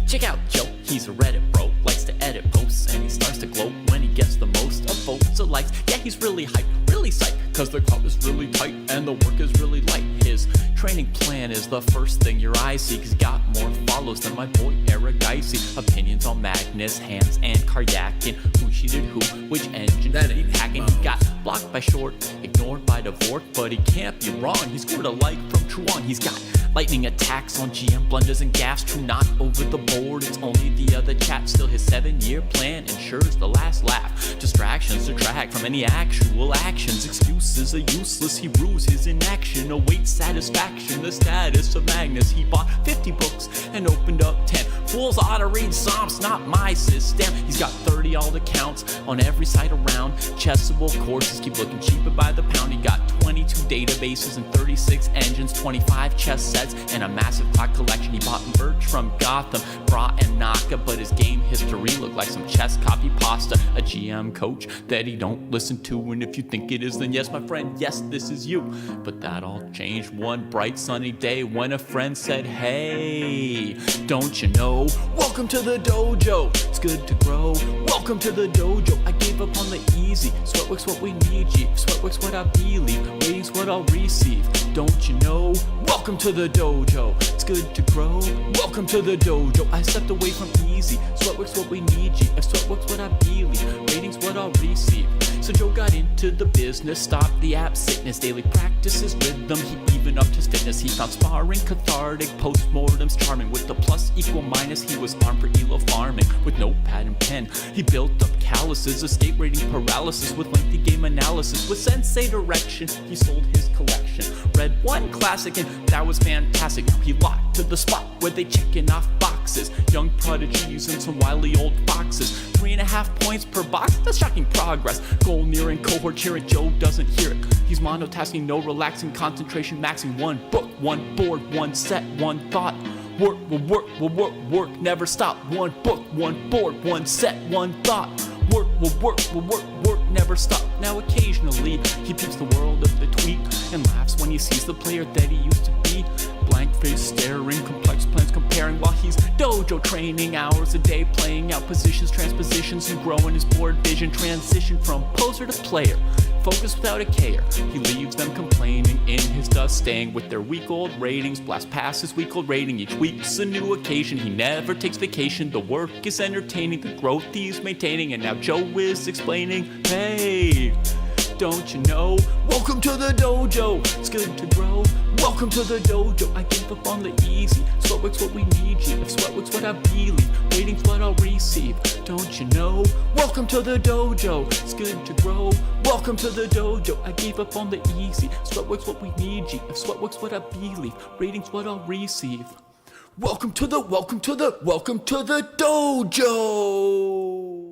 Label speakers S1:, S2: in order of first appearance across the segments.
S1: Check out Joe, he's a Reddit bro, likes to edit posts, and he starts to gloat when he gets the most of votes or likes. Yeah, he's really hyped, really psyched, cause the crowd is really tight and the work is really light. His training plan is the first thing your eyes see, cause he got more follows than my boy Eric Dicey. Opinions on Magnus, Hans, and Karyakin, who cheated who, which engine that ain't hacking. He got blocked by Short, ignored by Dvorak, but he can't be wrong, he scored a like from Truong. He's got lightning attacks on GM blunders and gaffes, true not over the board, it's only the other chat. Still his 7-year plan ensures the last laugh. Distractions detract from any actual actions. Excuses are useless, he rues his inaction. Awaits satisfaction, the status of Magnus. He bought 50 books and opened up 10. Fools ought to read Psalms, not my system. He's got 30 alt accounts on every site around. Chessable courses keep looking cheaper by the pound. He got 22 databases and 36 engines, 25 chess sets, and a massive clock collection. He bought merch from Gotham, Bra and Naka, but his game history looked like some chess copy pasta. A GM coach that he don't listen to, and if you think it is, then yes, my friend, yes, this is you. But that all changed one bright sunny day when a friend said, hey, don't you know, welcome to the dojo, it's good to grow. Welcome to the dojo, I gave up on the easy. Sweatwork's what we need, G. Sweatwork's what I believe, ratings what I'll receive. Don't you know, welcome to the dojo, it's good to grow. Welcome to the dojo, I stepped away from easy. Sweatwork's what we need, G. If sweatwork's what I believe, ratings what I'll receive. So Joe got into the business, stopped the app sickness, daily practices rhythm, he even upped his fitness. He found sparring cathartic, postmortems charming. With the plus equal minus, he was armed for elo farming. With notepad and pen, he built up calluses, escape rating paralysis with lengthy game analysis. With sensei direction, he sold his collection. Read one classic and that was fantastic. Now he locked to the spot where they checking off boxes. Young prodigies and some wily old foxes. 3.5 points per box, that's shocking progress. Goal nearing, cohort cheering, Joe doesn't hear it. He's monotasking, no relaxing, concentration maxing. One book, one board, one set, one thought. Work, will work, will work, work, never stop. One book, one board, one set, one thought. Work, will work, will work, work, never stop. Now occasionally, he peeps the world of the tweet and laughs when he sees the player that he used to be. Blank face staring, complex plans comparing while he's dojo training. Hours a day playing out positions, transpositions, and growing his board vision. Transition from poser to player, focus without a care. He leaves them complaining in his dust, staying with their week-old ratings. Blast past his week-old rating, each week's a new occasion. He never takes vacation, the work is entertaining, the growth he's maintaining. And now Joe is explaining, hey, don't you know, welcome to the dojo, it's good to grow. Welcome to the dojo, I gave up on the easy. Sweatwork's what we need, G. If sweatwork's what I believe, ratings what I'll receive. Don't you know, welcome to the dojo, it's good to grow. Welcome to the dojo, I gave up on the easy. Sweatwork's what we need, G. If sweatwork's what I believe, ratings what I'll receive. Welcome to the dojo.
S2: Welcome to the dojo.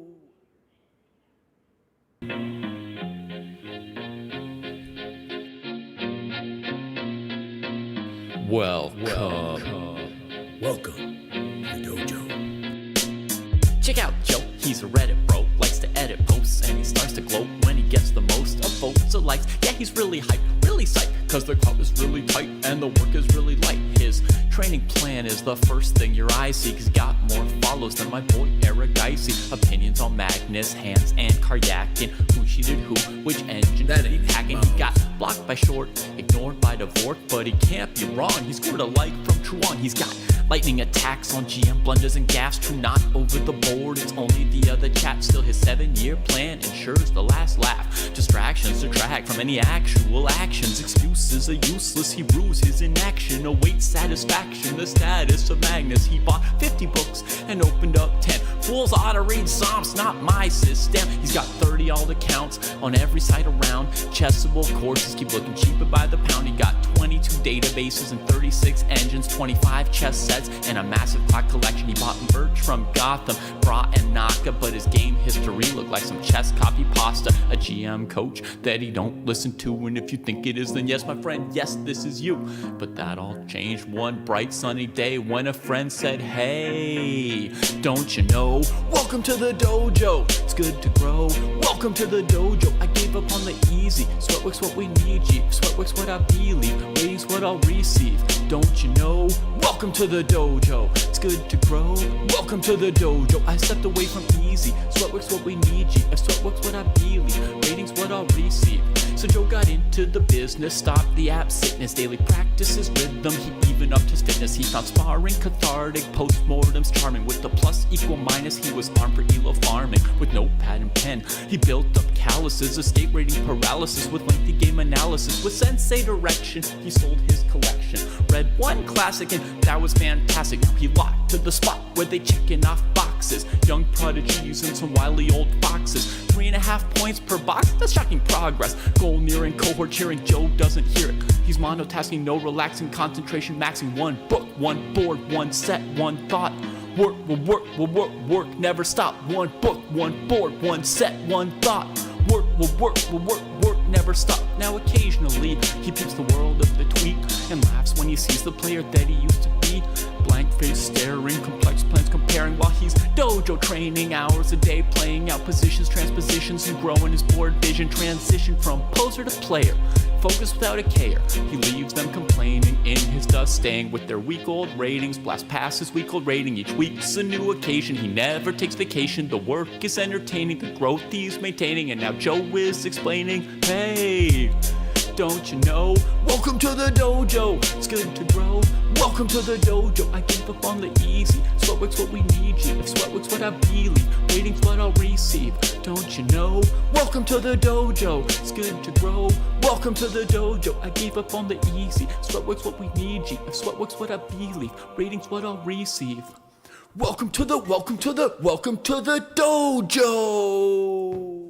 S1: Check out Joe, he's a Reddit bro, likes to edit posts, and he starts to gloat when he gets the most of votes or likes. Yeah, he's really hyped, really psyched, cause the crowd is really tight and the work is really light. His training plan is the first thing your eyes see, cause he got more follows than my boy Eric Dicey. Opinions on Magnus, Hans, and Karyakin, who cheated who, which engine that ain't hacking. He got blocked by Short, ignored by Dvorak, but he can't be wrong, he scored a like from Truong. He's got lightning attacks on GM blunders and gaffes, true not over the board, it's only the other chat. Still his 7-year plan ensures the last laugh. Distractions detract from any actual actions. Excuses are useless, he rues his inaction. Awaits satisfaction, the status of Magnus. He bought 50 books and opened up 10. Fools ought to read Psalms, not my system. He's got 30 alt accounts on every site around. Chessable courses keep looking cheaper by the pound. He got 22 databases and 36 engines, 25 chess sets, and a massive clock collection. He bought merch from Gotham, Bra and Naka, but his game history looked like some chess copy pasta. A GM coach that he don't listen to, and if you think it is, then yes, my friend, yes, this is you. But that all changed one bright sunny day when a friend said, hey, don't you know, welcome to the dojo, it's good to grow. Welcome to the dojo, I gave gave up on the easy. Sweatwork's what we need, G. Sweatwork's what I believe. Waiting's what I'll receive. Don't you know? Welcome to the dojo. It's good to grow. Welcome to the dojo. I stepped away from easy. Sweatwork's what we need, G. If sweatwork's what I believe. Waiting's what I'll receive. So Joe got into the business, stopped the app sickness, daily practice his rhythm, he even upped his fitness. He found sparring cathartic, postmortems charming. With the plus equal minus, he was armed for ELO farming. With notepad and pen, he built up calluses, escape rating paralysis. With lengthy game analysis, with sensei direction, he sold his collection. Read one classic and that was fantastic. Now he locked to the spot where they checking off boxes. Young prodigies and some wily old foxes. 3.5 points per box, that's shocking progress. Goal nearing, cohort cheering, Joe doesn't hear it. He's monotasking, no relaxing, concentration maxing. One book, one board, one set, one thought. Work will work, will work, work, never stop. One book, one board, one set, one thought. Work will work, will work, work, never stop. Now occasionally, he peeps the world of the tweak and laughs when he sees the player that he used to be. Blank face staring, complex plans comparing while he's dojo training. Hours a day playing out positions, transpositions, and growing his board vision. Transition from poser to player, focus without a care. He leaves them complaining in his dust, staying with their week-old ratings. Blast past his week-old rating, each week's a new occasion. He never takes vacation, the work is entertaining, the growth he's maintaining. And now Joe is explaining, hey, don't you know? Welcome to the dojo, it's good to grow. Welcome to the dojo, I gave up on the easy. Sweatwork's what we need, G. If sweatwork's what I believe, waiting's what I'll receive. Don't you know? Welcome to the dojo, it's good to grow. Welcome to the dojo, I gave up on the easy. Sweatwork's what we need, G. If sweatwork's what I believe, rating's what I'll receive. Welcome to the dojo!
S2: Welcome to the dojo.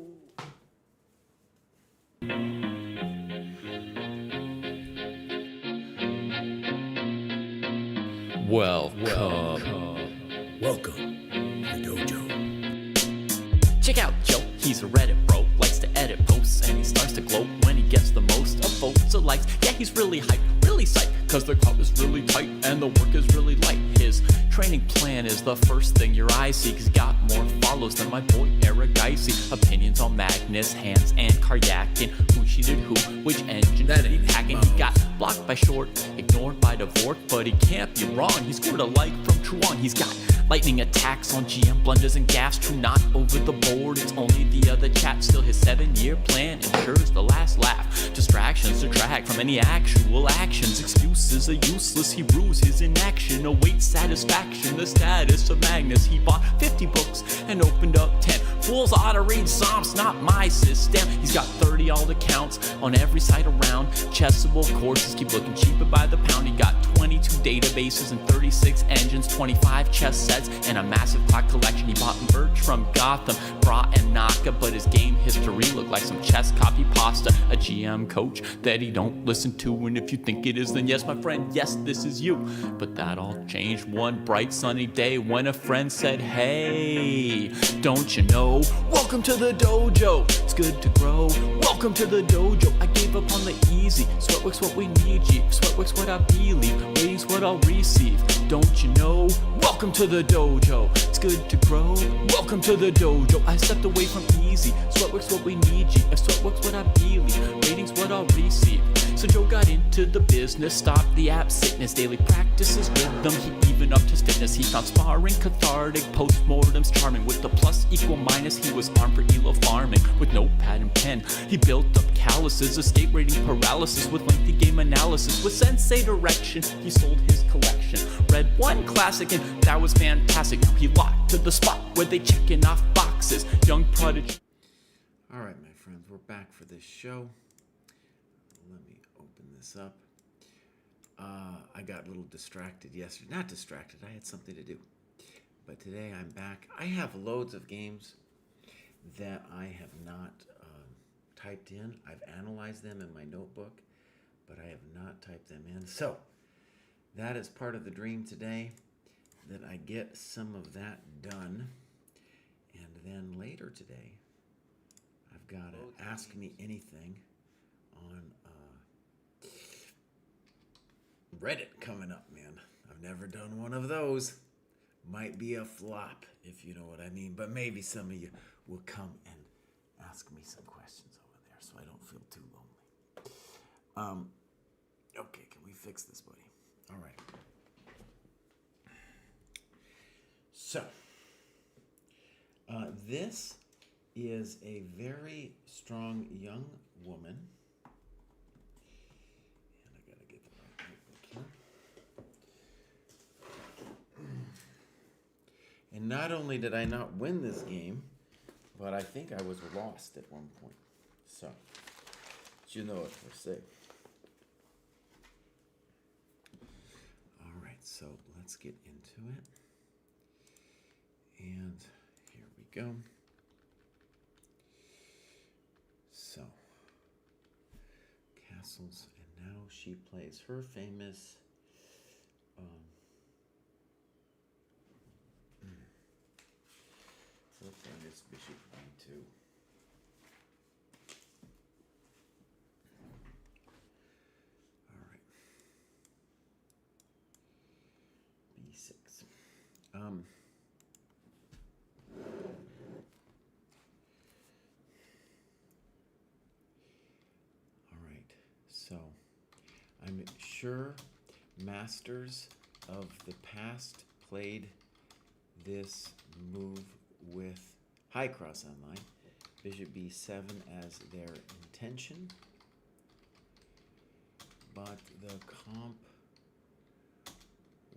S1: Check out Joe, he's a Reddit bro, likes to edit posts, and he starts to gloat when he gets the most of votes or likes. Yeah, he's really hyped, really psyched, cause the crowd is really tight and the work is really light. His training plan is the first thing your eyes see, cause he got more follows than my boy Aragaisi. Opinions on Magnus, Hans, and Karyakin. Who cheated who, which engine
S2: That
S1: did he
S2: ain't
S1: hacking?
S2: Mouse.
S1: He got blocked by Short, ignored by Dvork, but he can't be wrong. He scored a like from Truong. He's got lightning attacks on GM blunders and gaffes. True, not over the board, it's only the other chat. Still his 7-year plan ensures the last laugh. Distractions detract from any actual actions. Excuses are useless, he rues his inaction. Awaits satisfaction, the status of Magnus. He bought 50 books and opened up 10. Fools ought to read Psalms, not my system. He's got 30 alt accounts on every site around. Chessable courses keep looking cheaper by the pound. He got 22 databases and 36 engines, 25 chess sets, and a massive clock collection. He bought merch from Gotham, Bra and Naka, but his game history looked like some chess copy pasta. A GM coach that he don't listen to, and if you think it is, then yes, my friend, yes, this is you. But that all changed one bright sunny day when a friend said, hey, don't you know? Welcome to the dojo, it's good to grow. Welcome to the dojo, I gave up on the easy. Sweatwork's what we need, G. Sweatwork's what I believe, waiting's what I'll receive. Don't you know? Welcome to the dojo, it's good to grow. Welcome to the dojo, I stepped away from easy. Sweatwork's what we need, G. If sweatwork's what I believe, waiting's what I'll receive. So Joe got into the business, stopped the app sickness, daily practice his rhythm, he even upped his fitness. He found sparring cathartic, postmortems charming. With the plus equal minus, he was armed for ELO farming. With notepad and pen, he built up calluses, escape rating paralysis. With lengthy game analysis, with sensei direction, he sold his collection. Read one classic and that was fantastic. Now he locked to the spot where they checking off boxes. Young prodigy.
S3: All right, my friends, we're back for this show. Let me open this up. I got a little distracted yesterday. Not distracted, I had something to do. But today I'm back. I have loads of games that I have not typed in. I've analyzed them in my notebook, but I have not typed them in. So that is part of the dream today, that I get some of that done. And then later today, I've got to Ask Me Anything on Reddit coming up, man. I've never done one of those. Might be a flop, if you know what I mean. But maybe some of you will come and ask me some questions over there. I don't feel too lonely. Okay, can we fix this, buddy? All right. So, this is a very strong young woman. And I gotta get the right notebook here. And not only did I not win this game, but I think I was lost at one point. So, you know it per se. All right, so let's get into it. And here we go. So, castles, and now she plays her famous bishop b2. All right. b6. All right. So, I'm sure masters of the past played this move with high cross online, bishop b7 as their intention, but the comp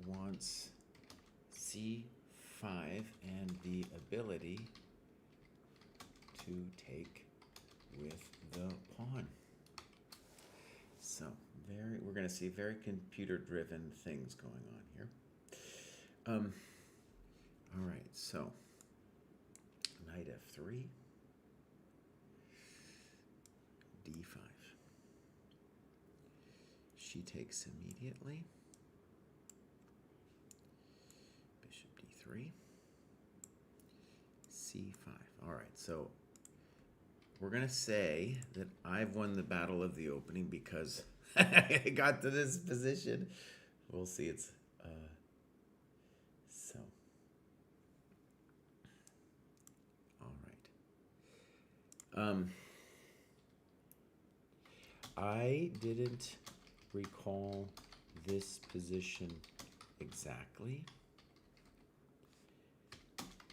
S3: wants c5 and the ability to take with the pawn. So we're going to see very computer-driven things going on here. All right, so knight f3, d5. She takes immediately. Bishop d3, c5. All right, so we're going to say that I've won the battle of the opening because I got to this position. We'll see. It's so. All right. I didn't recall this position exactly.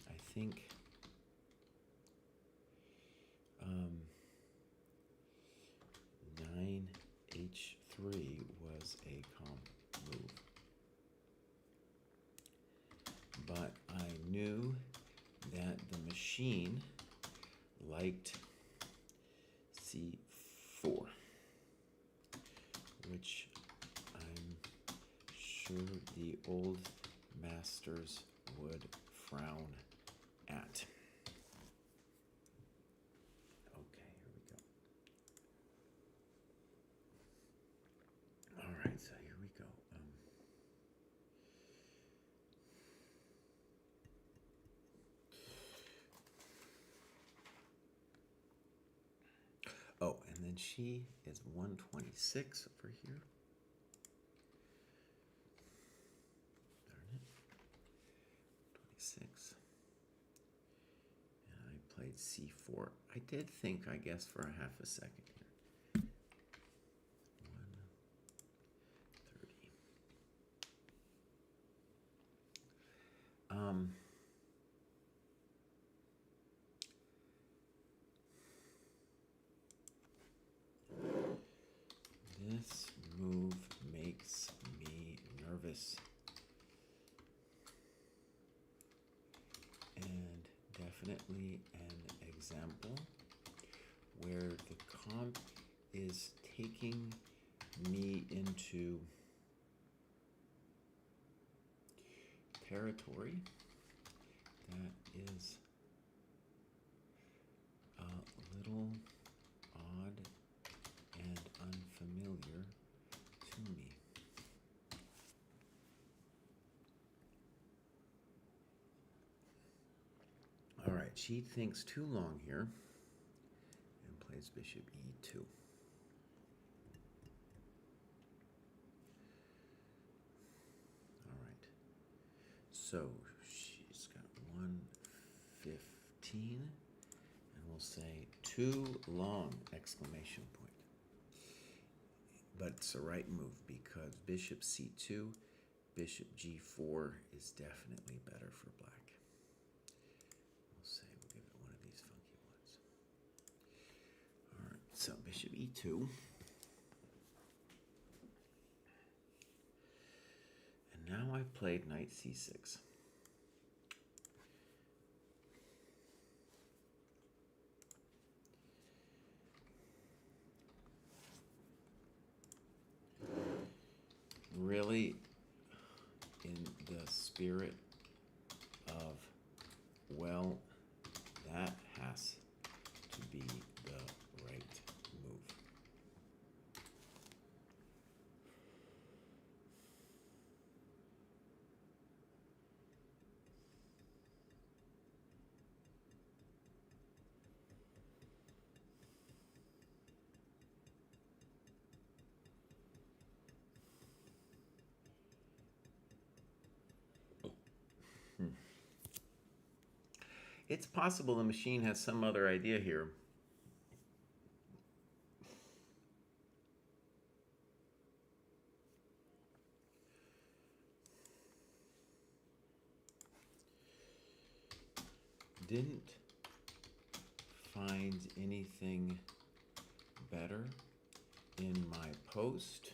S3: I think 9h3 was a comp move. But I knew that the machine liked c4, which I'm sure the old masters would frown at. Okay, here we go. All right, so here we go. Oh, and then she is 126 over here. Darn it. 26. And I played c4. I did think, I guess, for a half a second here. 130. This move makes me nervous. And definitely an example where the comp is taking me into territory that is a little odd and unfamiliar to me. All right, she thinks too long here and plays bishop e2. All right, so she's got 115, and we'll say 2 too long! Exclamation point. But it's the right move because bishop c2, bishop g4 is definitely better for black. We'll say we'll give it one of these funky ones. All right, so bishop e2. And now I've played knight c6. Really, in the spirit of, well, that has to be the right move. It's possible the machine has some other idea here. Didn't find anything better in my post.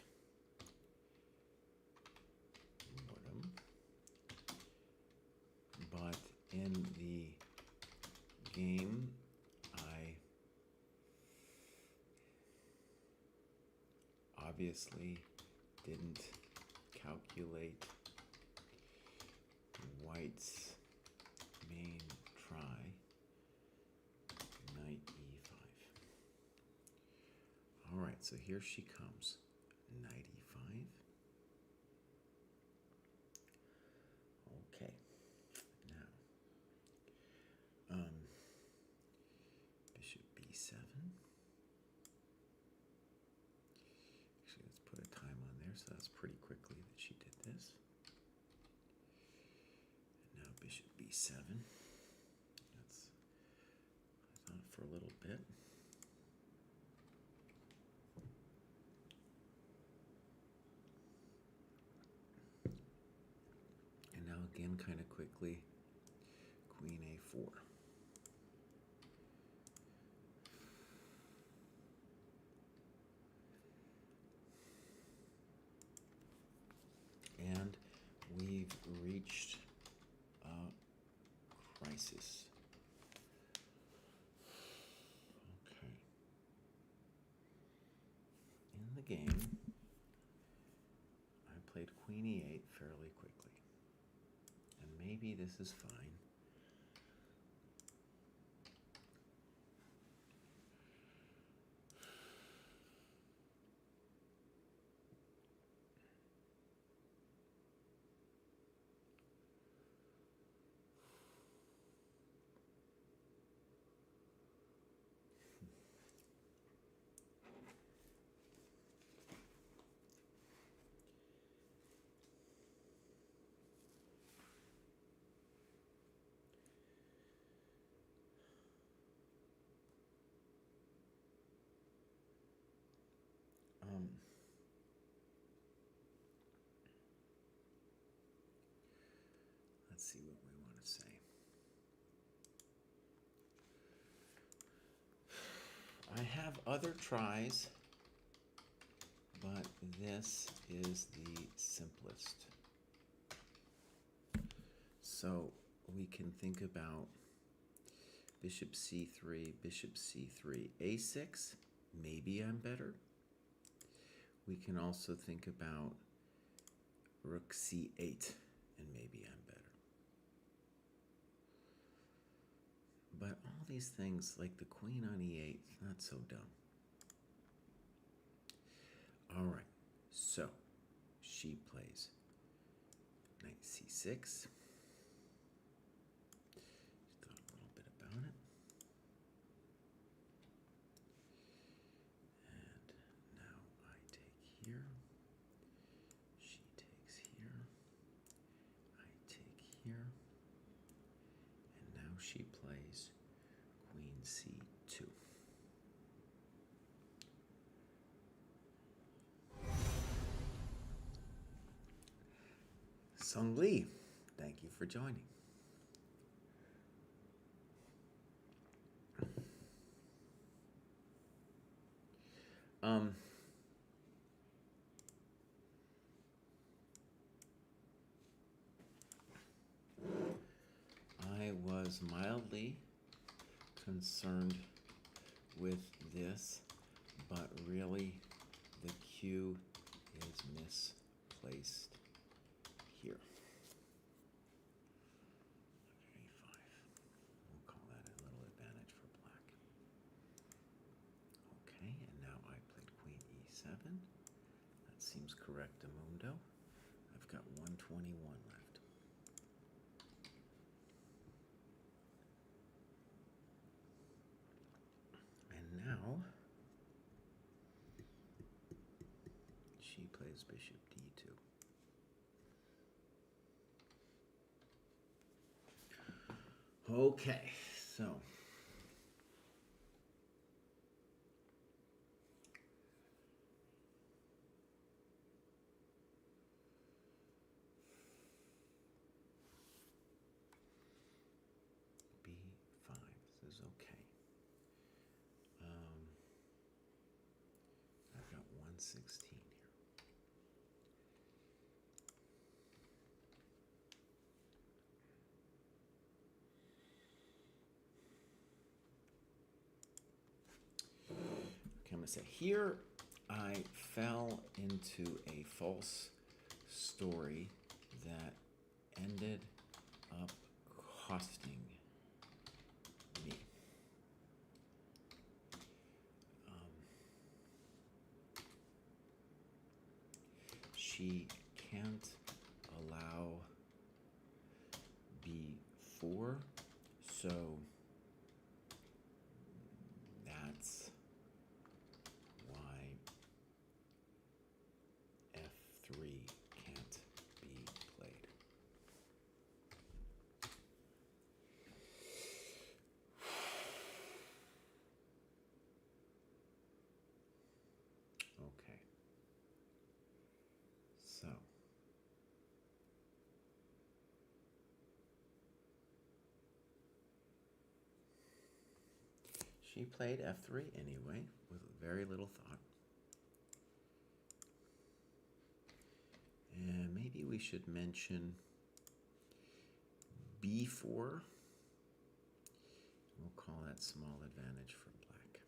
S3: But in the game, I obviously didn't calculate White's main try, knight e5. All right, so here she comes, knight e5. Okay, now bishop b7. Actually, let's put a time on there, so that's pretty quickly that she did this. And now bishop b7. That's, I thought, for a little bit. And now again, kind of quickly, queen a4. And we've reached a crisis. Okay. In the game, I played queen e8 fairly quickly. And maybe this is fine. Let's see what we want to say. I have other tries, but this is the simplest. So we can think about bishop c3, a6. Maybe I'm better. We can also think about rook c8, and maybe I'm better. But all these things, like the queen on e8, not so dumb. All right, so she plays knight c6. Thought a little bit about it. And now I take here. She takes here. I take here. And now she plays queen c2. Sung Lee, thank you for joining. I was mildly concerned with this, but really the Q is misplaced here. A5. We'll call that a little advantage for black. Okay, and now I played queen e7. That seems correctamundo. I've got 121 left. And now she plays bishop d2. Okay, so b5. This is okay. I've got 116 here. Okay, I'm going to say here I fell into a false story that ended up costing me. She can't allow b4, so that's why f3 can't be played. Okay. So she played f3 anyway, with very little thought. And maybe we should mention b4. We'll call that small advantage for black.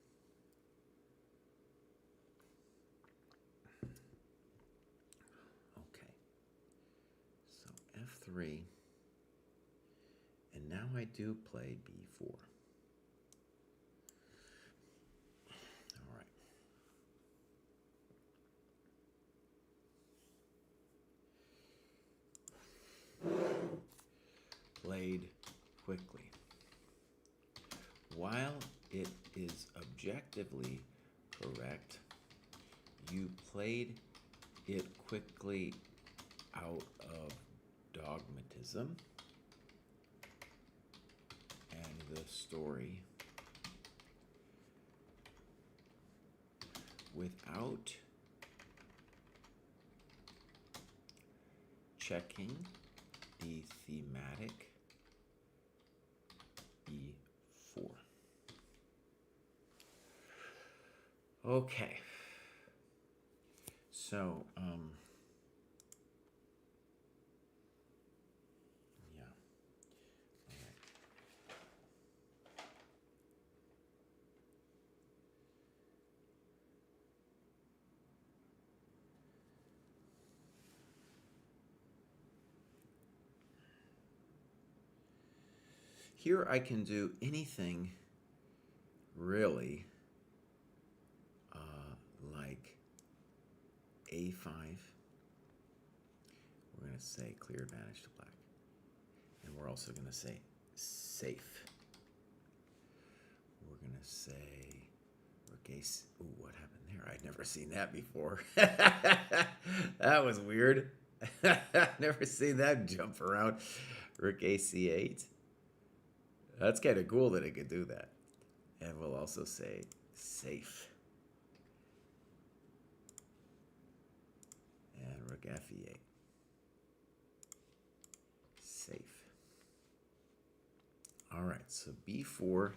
S3: Okay. So f3. And now I do play b4. Played quickly. While it is objectively correct, you played it quickly out of dogmatism and the story without checking the thematic e4. Okay. So, yeah. All right. Here I can do anything really like a5. We're going to say clear advantage to black. And we're also going to say safe. We're going to say Regace. Ooh, what happened there? I'd never seen that before. That was weird. Never seen that jump around. Rook AC8. That's kind of cool that it could do that. And we'll also say safe. And Rook FE8. All right, so b4.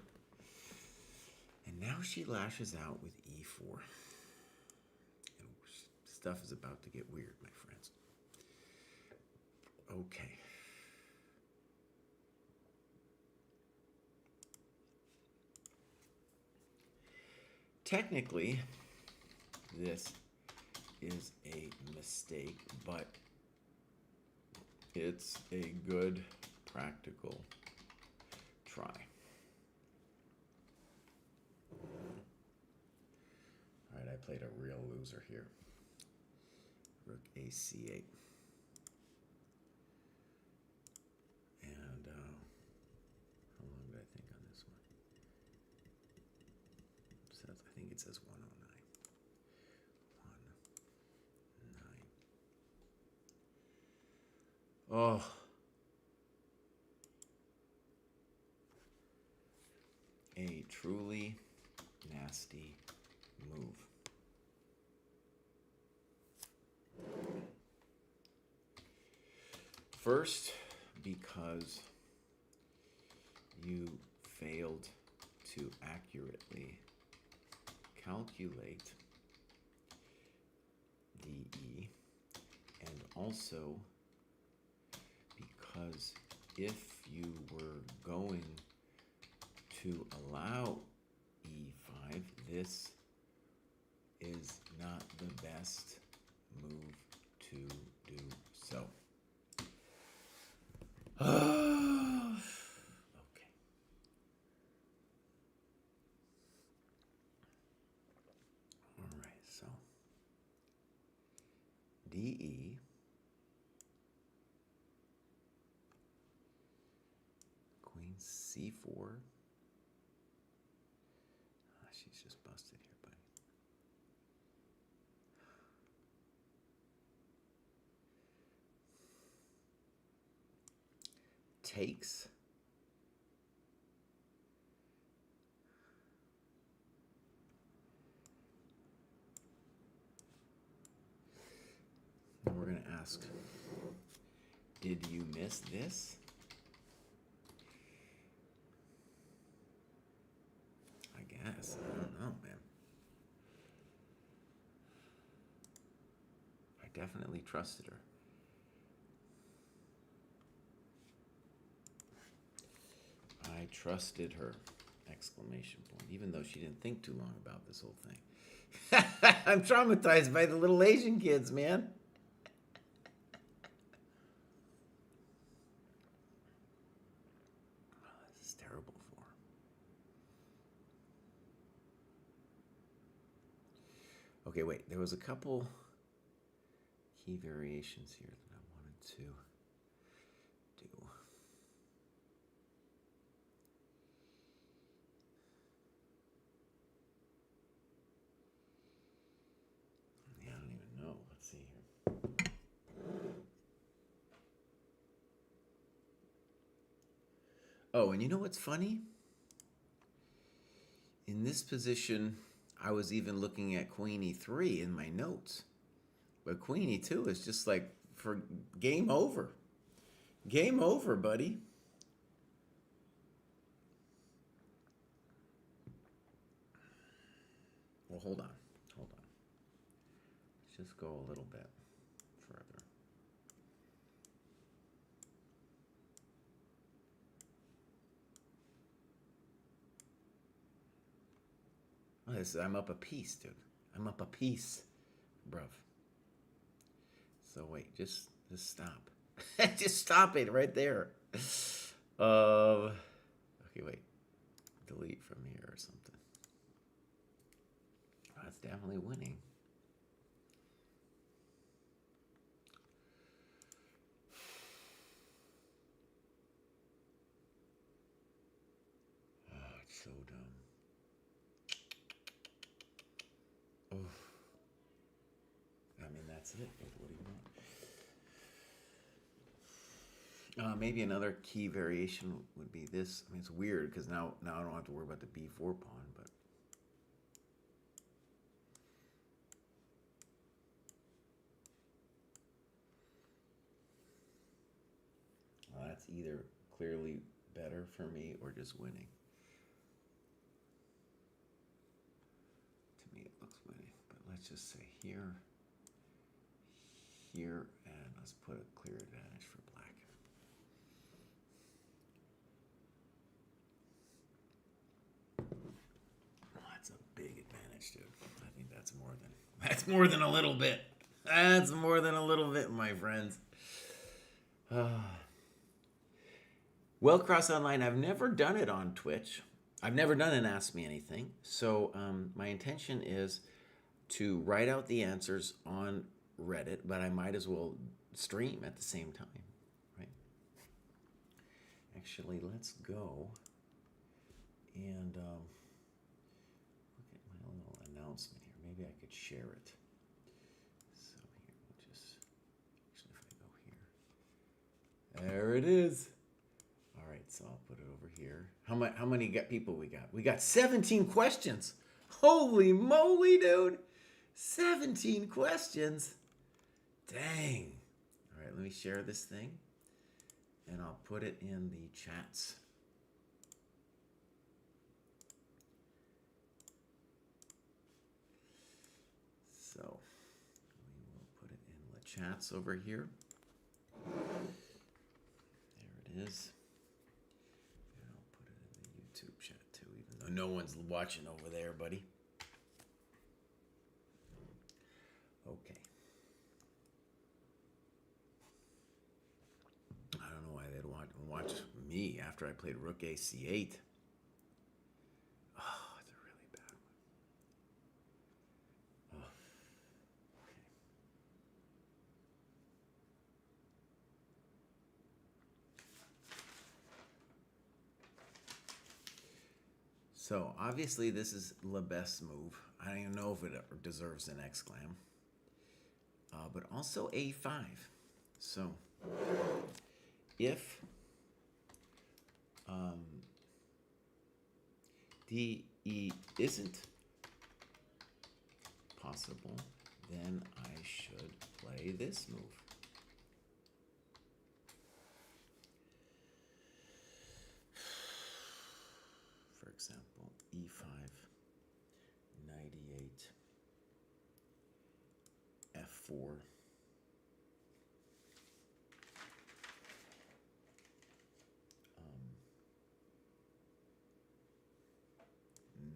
S3: And now she lashes out with e4. And stuff is about to get weird, my friends. Okay. Technically, this is a mistake, but it's a good practical try. All right, I played a real loser here. Rook ac8. And how long did I think on this one? I think it says 109. 109. Oh. A truly nasty move. First, because you failed to accurately calculate DE, and also because if you were going to allow e5, this is not the best move to do so. Okay. All right, so DE, Queen C4. She's just busted here, buddy. Takes. And we're going to ask, did you miss this? I guess. I don't know, man. I definitely trusted her. I trusted her! Exclamation point. Even though she didn't think too long about this whole thing. I'm traumatized by the little Asian kids, man. Oh, this is terrible for her. Okay, wait. There was a couple key variations here that I wanted to do. Yeah, I don't even know. Let's see here. Oh, and you know what's funny? In this position, I was even looking at Queen E3 in my notes. But Queen E2 is just like for game over. Game over, buddy. Well, hold on. Hold on. Let's just go a little bit further. Oh, I'm up a piece, dude. I'm up a piece, bruv. So wait, just stop. Just stop it right there. Okay, wait. Delete from here or something. Oh, that's definitely winning. Oh, it's so dumb. Oh. I mean, that's it. What do you want? Maybe another key variation would be this. I mean, it's weird because now I don't have to worry about the b4 pawn, but well, that's either clearly better for me or just winning? To me, it looks winning, but let's just say here, here, and let's put a clear advantage for black. Oh, that's a big advantage, dude. I think that's more than a little bit. That's more than a little bit, my friends. Wellcross Online, I've never done it on Twitch. I've never done an Ask Me Anything. So my intention is to write out the answers on Reddit, but I might as well stream at the same time, right? Actually, let's go and look at my little announcement here. Maybe I could share it. So here, we'll just, actually if I go here. There it is. All right, so I'll put it over here. How many people we got? We got 17 questions. Holy moly, dude. 17 questions. Dang. All right, let me share this thing. And I'll put it in the chats. So we will put it in the chats over here. There it is. And I'll put it in the YouTube chat too, even though no one's watching over there, buddy. Okay. I don't know why they'd watch me after I played Rook AC8. Oh, it's a really bad one. Oh. Okay. So obviously this is the best move. I don't even know if it deserves an exclam. But also A5. So if DE isn't possible, then I should play this move. For example, E5, knight E8, F4.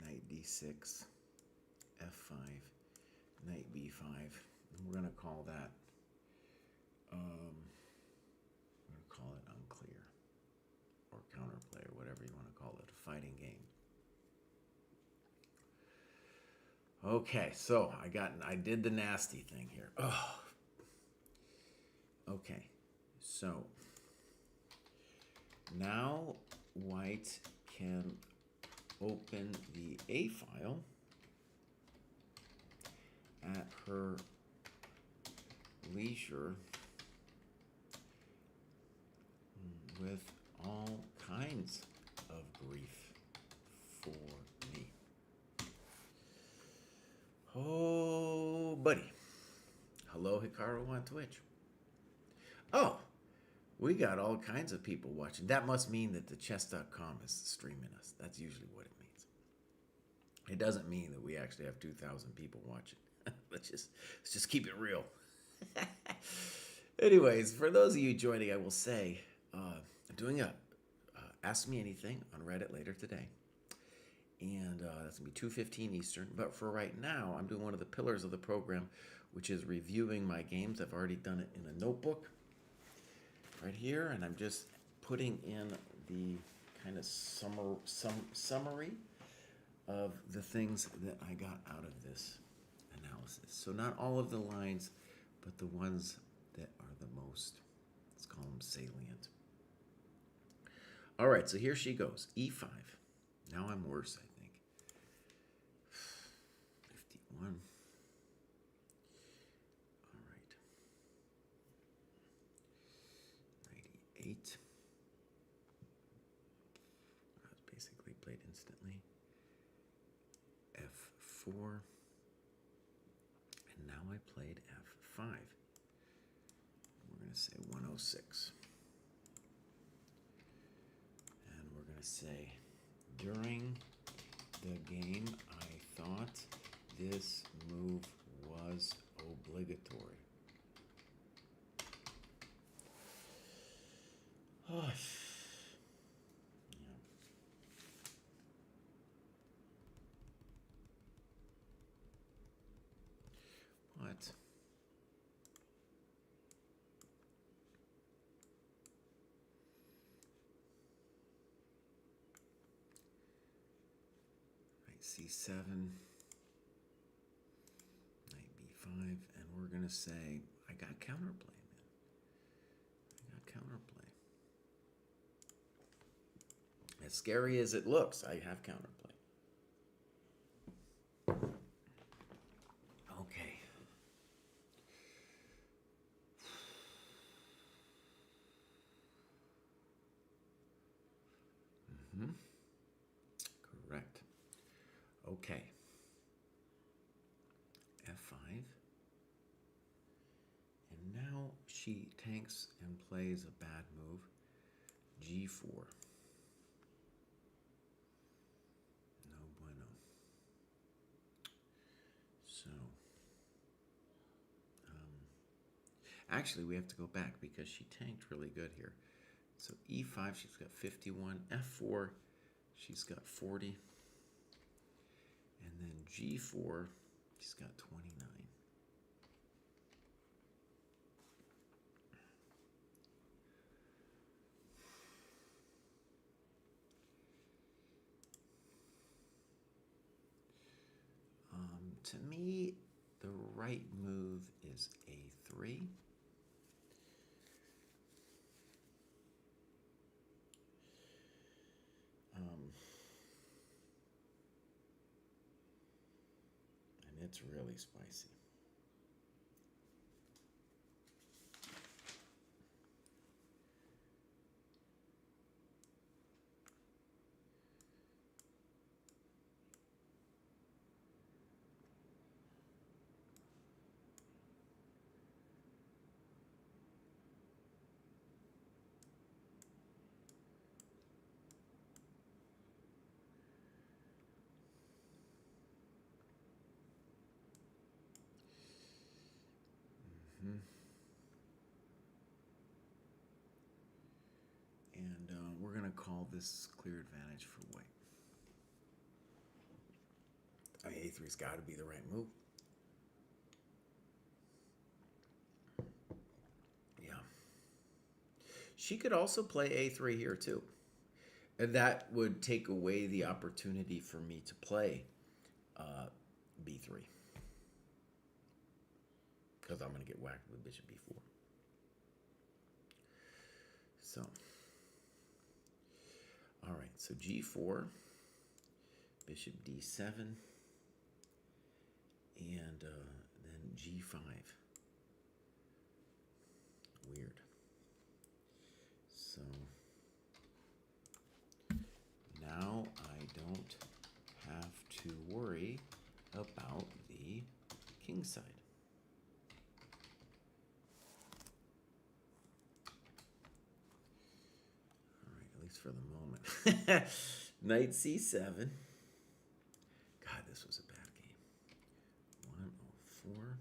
S3: Knight D6, F5, knight B5. And we're going to call that, unclear, or counterplay, or whatever you want to call it, a fighting game. Okay, so I did the nasty thing here. Oh. Okay, so now white can open the A file at her leisure with all kinds of grief for me. Oh, buddy. Hello, Hikaru on Twitch. Oh, we got all kinds of people watching. That must mean that the chess.com is streaming us. That's usually what it means. It doesn't mean that we actually have 2,000 people watching. let's just keep it real. Anyways, for those of you joining, I will say, I'm doing a Ask Me Anything on Reddit later today. And that's going to be 2:15 Eastern. But for right now, I'm doing one of the pillars of the program, which is reviewing my games. I've already done it in a notebook right here. And I'm just putting in the kind of summary of the things that I got out of this analysis. So not all of the lines, but the ones that are the most, let's call them salient. All right, so here she goes. E5. Now I'm worse, I think. 51. All right. 98. That was basically played instantly. F4. And now I played F5. We're going to say 106. to say, during the game, I thought this move was obligatory. Oh, yeah. What? Knight C7, Knight B5, and we're gonna say, I got counterplay, man. I got counterplay. As scary as it looks, I have counterplay. Okay. Correct. Okay. F5. And now she tanks and plays a bad move. G4. No bueno. So, actually, we have to go back because she tanked really good here. So E5, she's got 51. F4, she's got 40. And then G4, she's got 29. To me, the right move is A3. And it's really spicy. And we're going to call this clear advantage for white. I mean, A3's got to be the right move. Yeah. She could also play A3 here too. And that would take away the opportunity for me to play B3. Because I'm going to get whacked with bishop B4. So, all right, so G4, bishop D7, and then G5. Weird. So, now I don't have to worry about the king side. For the moment. Knight C7. God, this was a bad game. 104.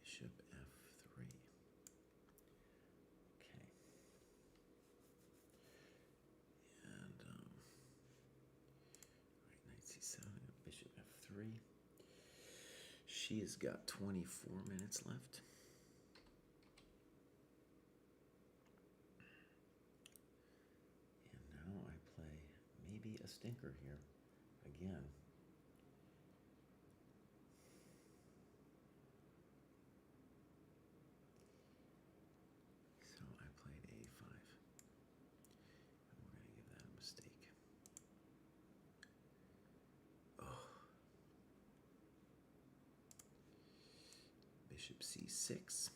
S3: Bishop F3. Okay. And, Knight C7, Bishop F3. She has got 24 minutes left. A stinker here again. So I played A5. And we're going to give that a mistake. Oh. Bishop C6.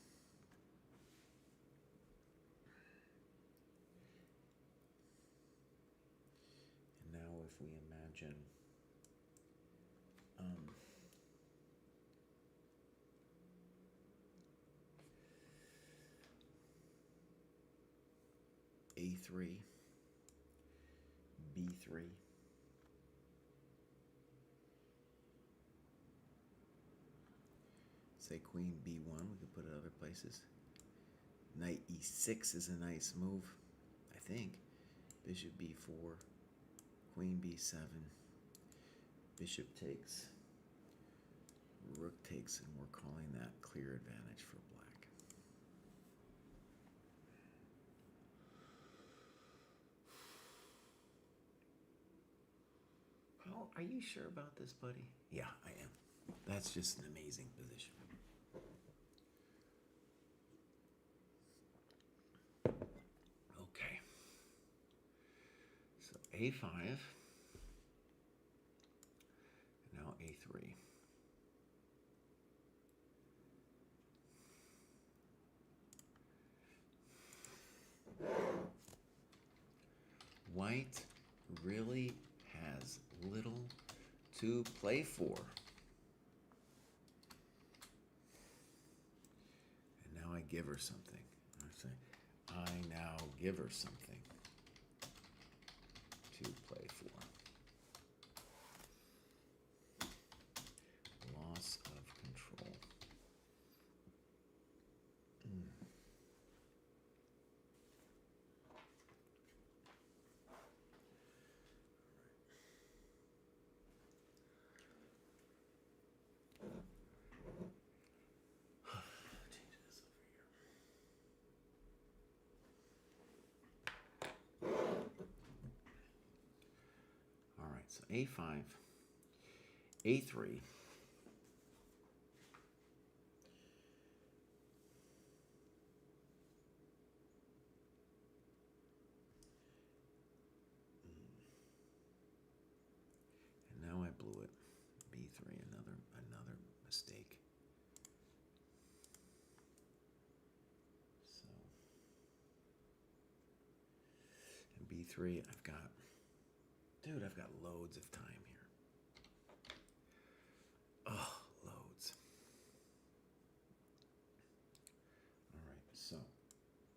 S3: If we imagine A3, A3, B3. Say queen B1, we could put it other places. Knight E6 is a nice move, I think. Bishop B4, queen B7, bishop takes, rook takes, and we're calling that clear advantage for black. Oh, are you sure about this, buddy? Yeah, I am. That's just an amazing position. Okay. So A5. Now A3. White really has little to play for. And now I give her something. I now give her something to play for. Loss of control. So A5, A3, and now I blew it. B3, another mistake. So, and B3, I've got loads of time here. Oh, loads. All right, so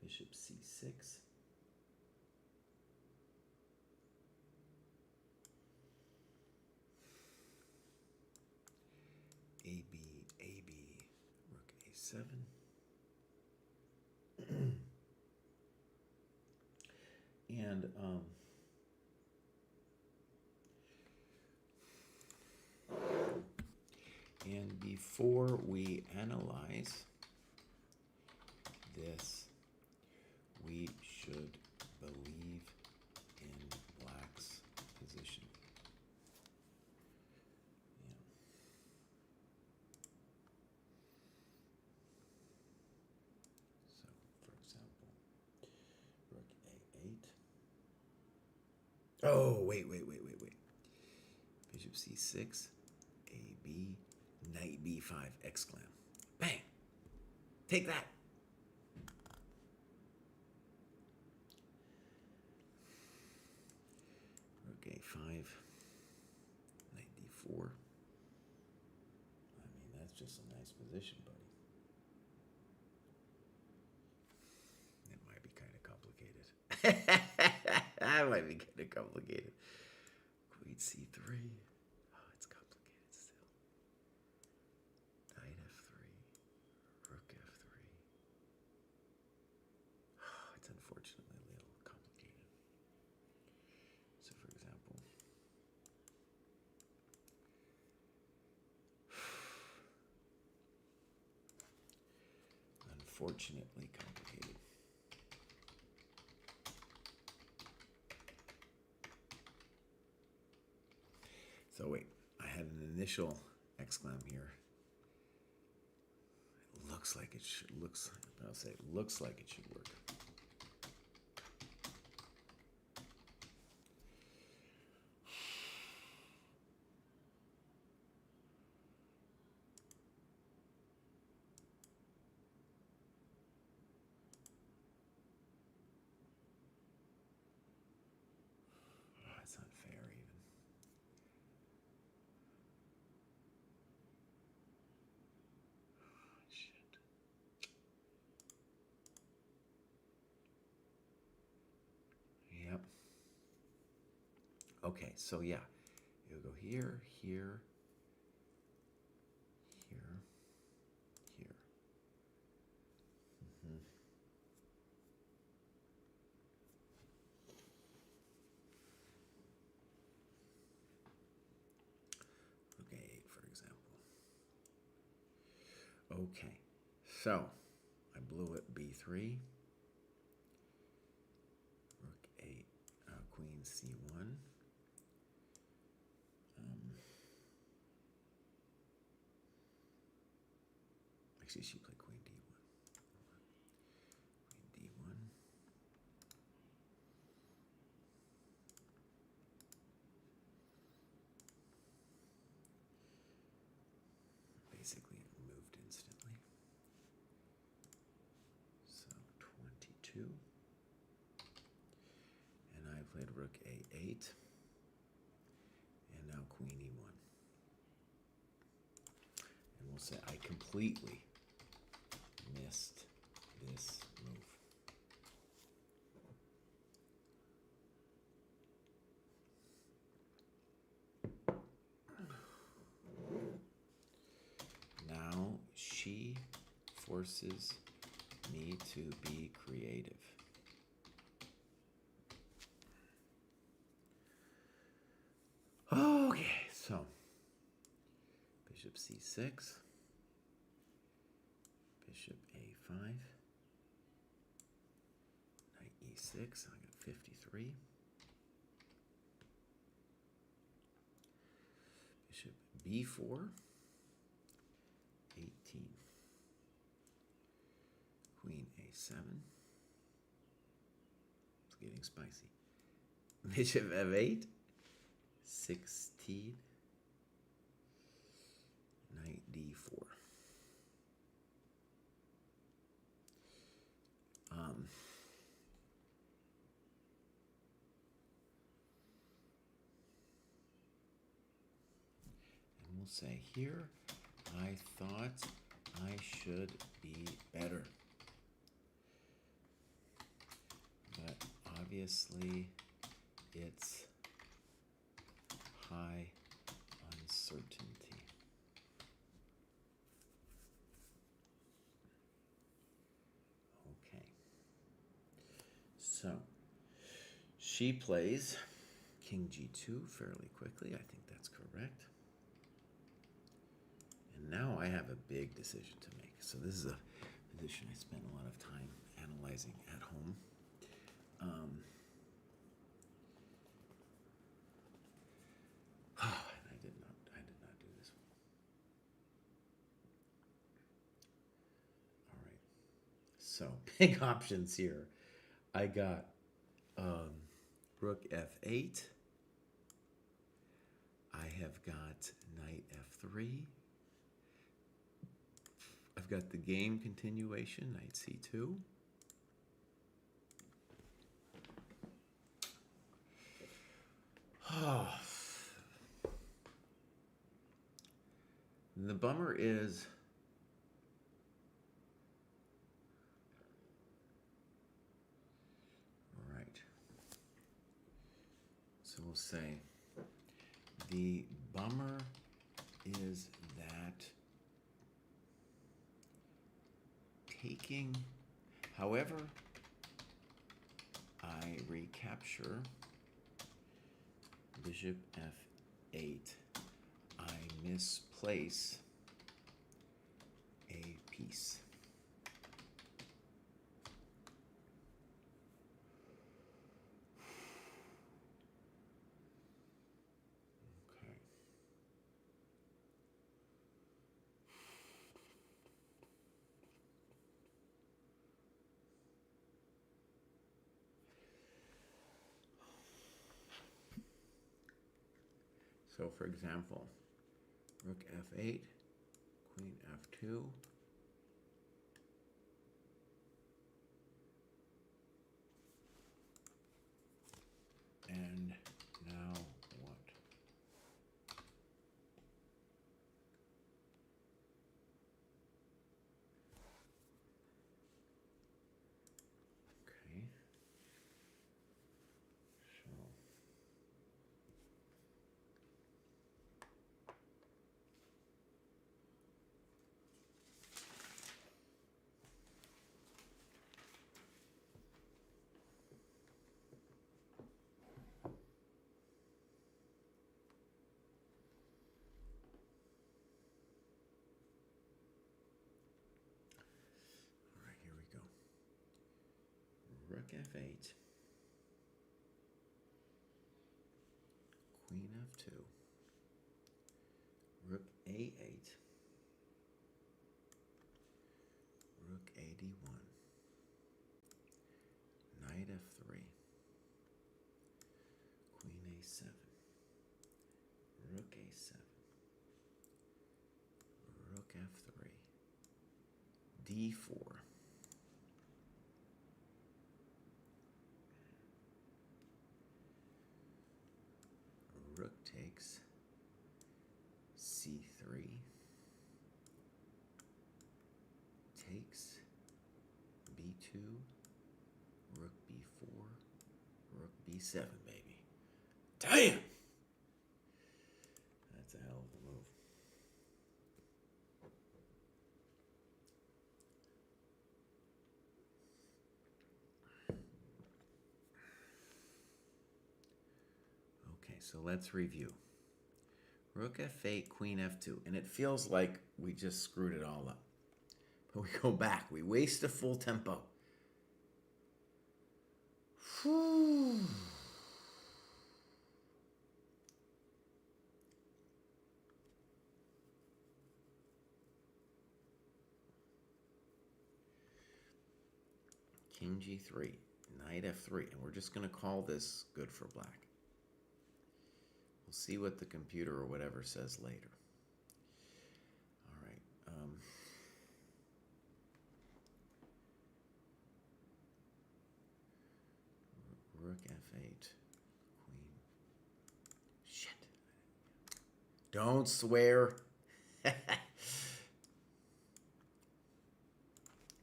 S3: bishop C6. AB, rook A7. And before we analyze this, we should believe in black's position. So, for example, rook A8. Oh, wait. Bishop C6, AB, knight B5, exclam. Bang! Take that! Rook A5, knight D4. I mean, that's just a nice position, buddy. It might be kind of complicated. That might be kind of complicated. Queen C3. Oh, it's complicated still. Knight F3. Rook F3. Oh, it's unfortunately a little complicated. So, for example, unfortunately complicated. So wait, I had an initial exclam here. It looks like it should, I'll say it looks like it should work. Oh, it's unfair even. Shit. Okay, so yeah, you'll go here, here, here, here. Mhm. Rook A8, for example. Okay, so I blew it B3. Rook 8, Queen C1. Actually, she played Queen D1. Queen D1. Basically, it moved instantly. So 22. And I played Rook A8. And now Queen E1. And we'll say I completely missed this move. Now she forces me to be creative. Okay, so Bishop C6, Bishop A5, Knight E6, I got 53. Bishop B4, 18. Queen A7. It's getting spicy. Bishop F8, 16. Knight D4. And we'll say here, I thought I should be better. But obviously, it's high uncertainty. Okay. So, she plays King G2 fairly quickly. I think that's correct. And now I have a big decision to make. So this is a position I spent a lot of time analyzing at home. I did not do this one. All right. So big options here. I got Rook F8. I have got Knight F3. I've got the game continuation, Knight C2. The bummer is all right. So we'll say the bummer is that taking, however, I recapture Bishop F8. I misplace a piece. Okay. So for example, Rook F8, Queen F2, and now what? Okay. So Rook f8. Queen f2. Rook a8. Rook ad1. Knight f3. Queen a7. Rook a7. Rook f3. d4. Rook takes c3. Takes b2. Rook b4. Rook b7, baby. Damn! That's a hell of a move. Okay, so let's review. Rook f8, queen f2. And it feels like we just screwed it all up. But we go back. We waste a full tempo. Whew. King g3, knight f3. And we're just going to call this good for black. We'll see what the computer or whatever says later. All right. Rook f8, queen. Shit. Don't swear. And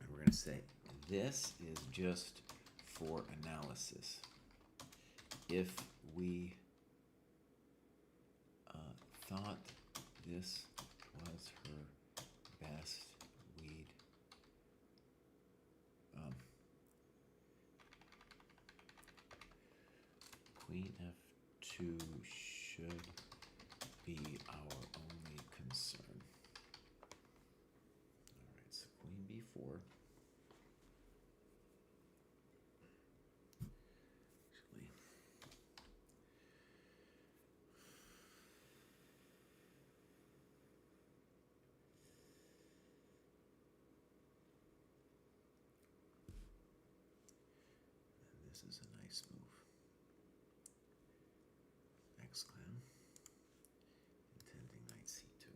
S3: we're going to say, this is just for analysis. If we thought this was her best, we'd queen f2 should be our only concern. All right, so queen b4. This is a nice move. Exclam. Intending knight c2.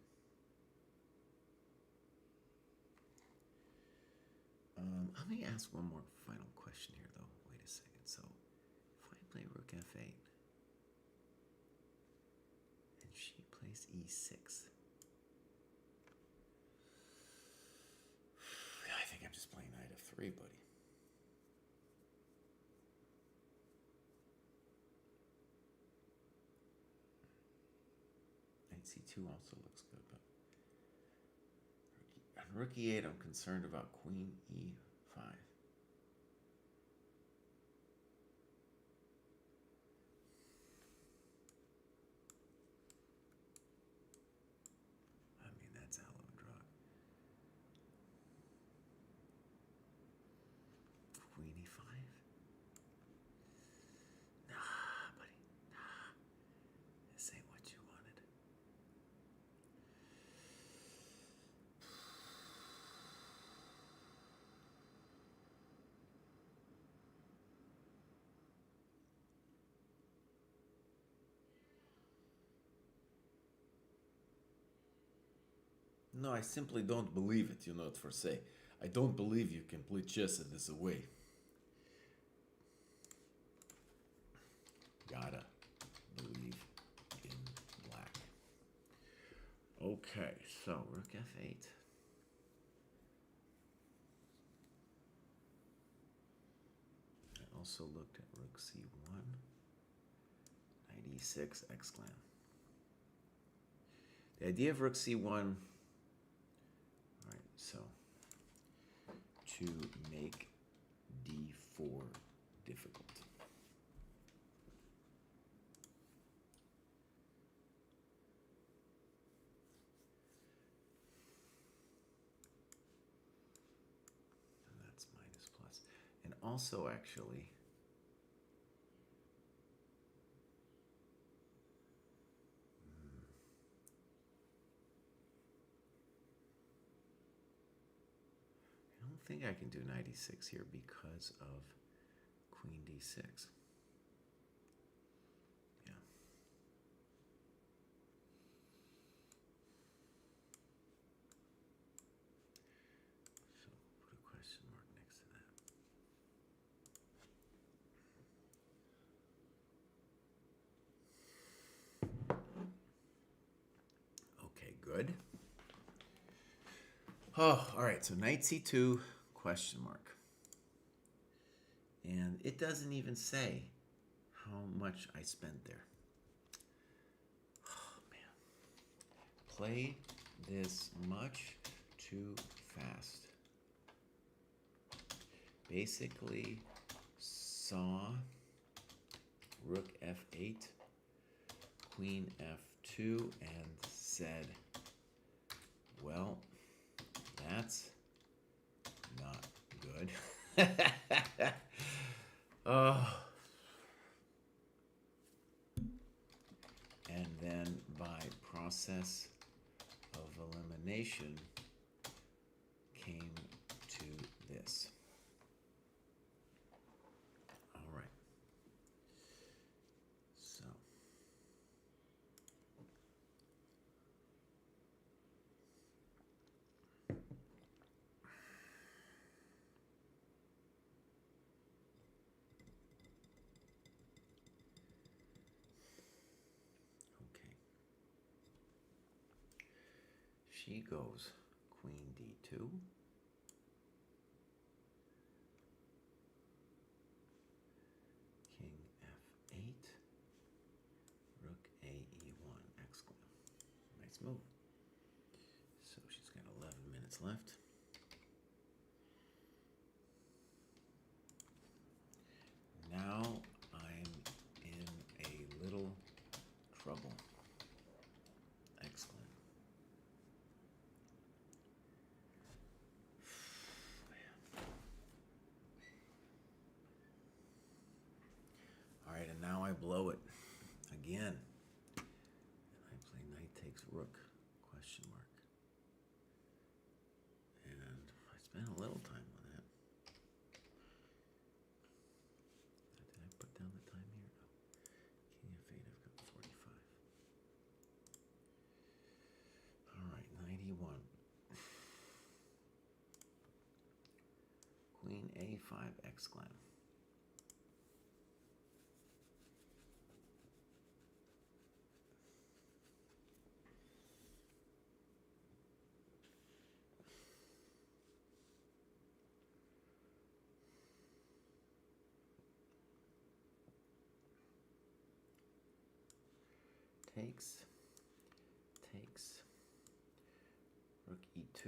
S3: Let me ask one more final question here, though. Wait a second. So, if I play rook f8, and she plays e6, I think I'm just playing knight f3, buddy. C2 also looks good, but on rook e8, I'm concerned about queen e5. I mean, that's a hell of a draw. Queen e5? Nah, buddy. Nah. This ain't what you wanted. No, I simply don't believe it, you know what for say. I don't believe you can play chess in this way. Gotta believe in black. Okay, so rook f8. I also looked at rook c1, knight e6, exclam. The idea of rook c1, so, to make d4 difficult. And that's minus plus. And also actually I don't think I can do knight e6 here because of queen d6. Yeah. So put a question mark next to that. Okay, good. Oh, all right. So knight c2 question mark. And it doesn't even say how much I spent there. Oh, man. Played this much too fast. Basically saw rook f8, queen f2, and said, well, that's not good. Oh. And then by process of elimination came to this. All right. So okay. She goes queen d2. King f8. Rook a e1. Excellent. Nice move. So she's got 11 minutes left. Now I'm in a little trouble. Excellent. All right, and now I blow it again. And I play knight takes rook, question mark. And I spent a little time on that. Did I put down the time here? No. King f8, I've got 45. All right, 91. Queen a5, exclam. Takes, rook e2,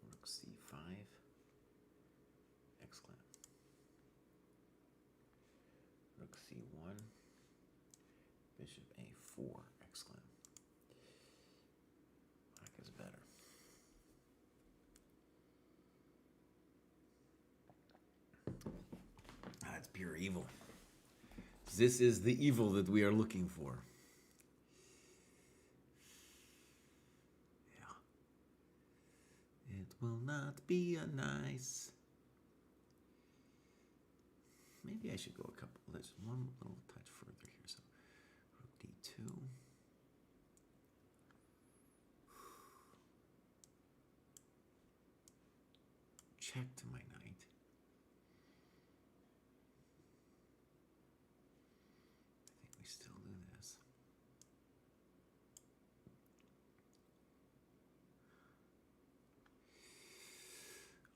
S3: rook c5, exclam, rook c1, bishop a4, exclam. Black is better. That's pure evil. This is the evil that we are looking for. Yeah. It will not be a nice. Maybe I should go a couple. There's one little touch further here. So rook d2. Check to my knight. Still do this.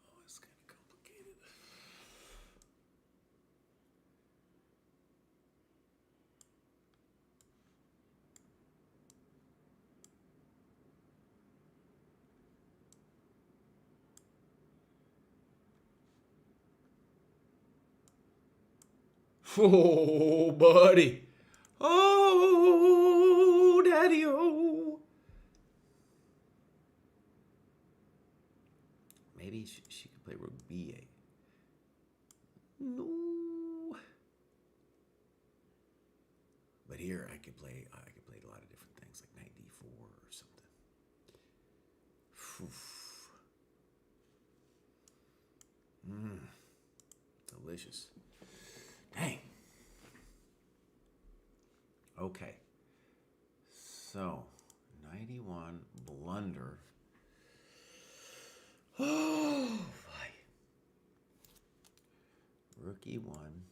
S3: Oh, it's kind of complicated. Oh, buddy. Oh, daddy-o. Maybe maybe she could play rook b8. No. But here I could play a lot of different things, like knight d4 or something. Delicious. Dang. Okay. So, 91 blunder. Oh, boy. Rook e1,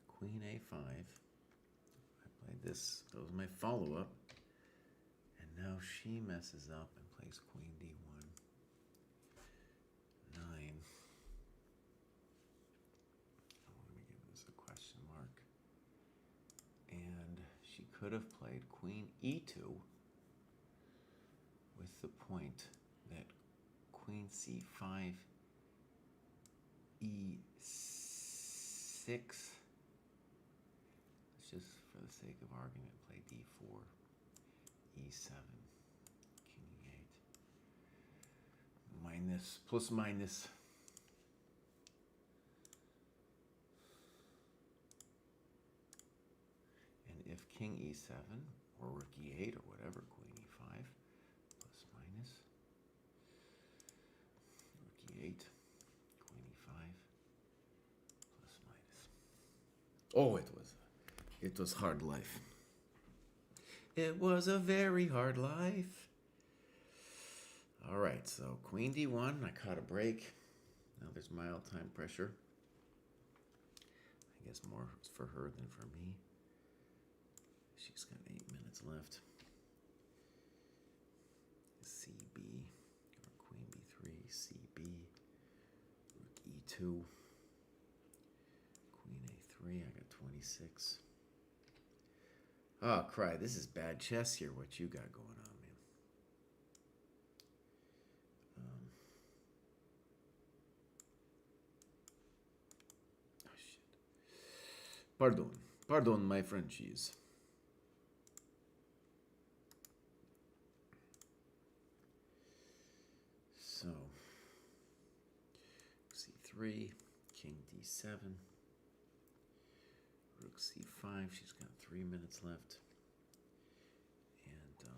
S3: queen a5. I played this. That was my follow-up. And now she messes up and plays queen d1. 9. I'm going to give this a question mark. And she could have played queen e2 with the point that queen c5, e6. Let's just, for the sake of argument, play d4, e7, king e8. Minus, plus minus. And if king e7 or rook e8 or whatever, queen e5, plus minus, rook e8, queen e5, plus minus. Oh, it was hard life. It was a very hard life. All right, so queen d1, I caught a break. Now there's mild time pressure. I guess more for her than for me. She's got 8 minutes left. CB, or queen b3, CB, rook e2, queen a3, I got 26. Oh, cry, this is bad chess here, what you got going on, man. Oh, shit. Pardon, my Frenchies. So, c3, king d7, rook c5, she's got 3 minutes left, and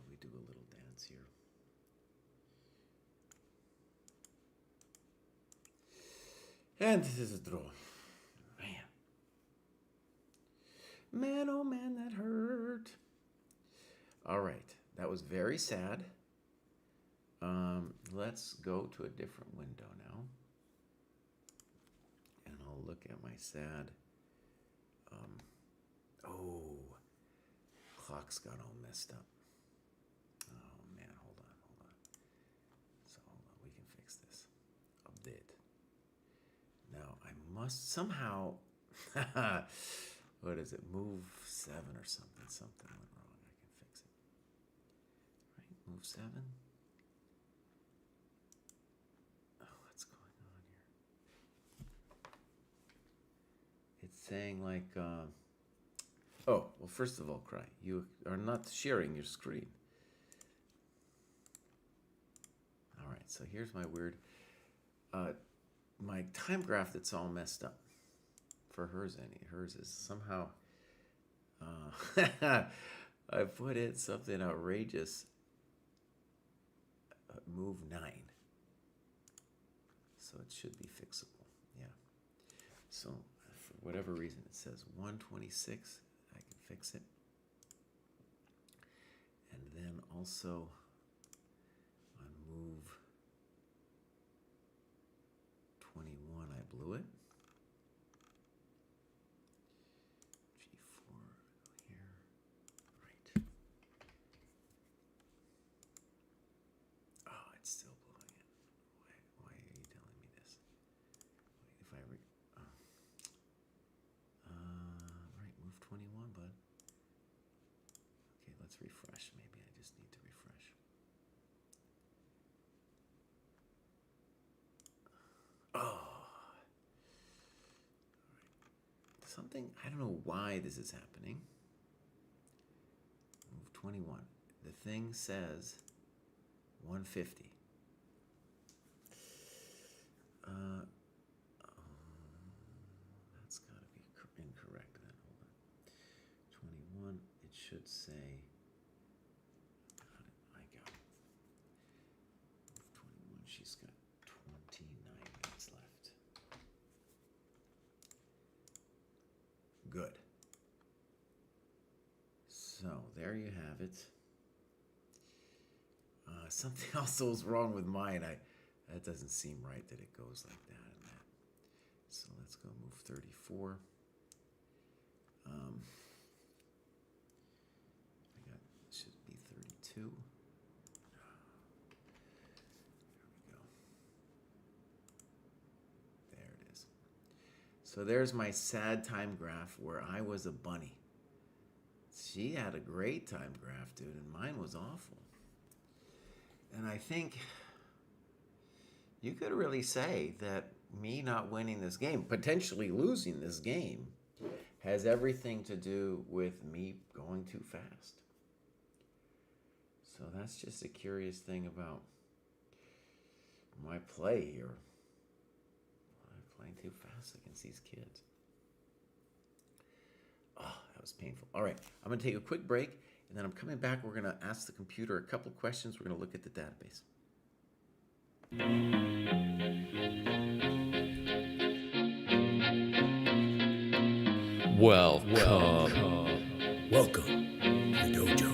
S3: we do a little dance here. And this is a draw. Man, oh man, that hurt. All right, that was very sad. Let's go to a different window now. And I'll look at my sad. Oh, clock's got all messed up. Oh man, hold on. So hold on, we can fix this a bit. Now I must somehow, what is it, move 7 or something. Something went wrong, I can fix it. Right, move 7. It's saying like, oh, well, first of all, Cry, you are not sharing your screen. All right, so here's my weird, my time graph that's all messed up. For hers, hers is somehow, I put in something outrageous, move 9. So it should be fixable, yeah. So, whatever reason it says 126, I can fix it. And then also on move 21, I blew it. G4 here, right. Oh, it's still blowing it. Why are you telling me this? Wait, if I right, move 21, bud. Okay, let's refresh. Maybe I just need to refresh. Oh. All right. Something, I don't know why this is happening. Move 21. The thing says 150. That's got to be incorrect then. Hold on. 21, it should say, I got 21, she's got 29 minutes left. Good. So there you have it. Something else was wrong with mine. That doesn't seem right that it goes like that and that. So let's go move 34. I got, should be 32. There we go. There it is. So there's my sad time graph where I was a bunny. She had a great time graph, dude, and mine was awful. And I think you could really say that me not winning this game, potentially losing this game, has everything to do with me going too fast. So that's just a curious thing about my play here. I'm playing too fast against these kids. Oh, that was painful. All right, I'm going to take a quick break. And then I'm coming back. We're going to ask the computer a couple questions. We're going to look at the database.
S2: Welcome to the Dojo.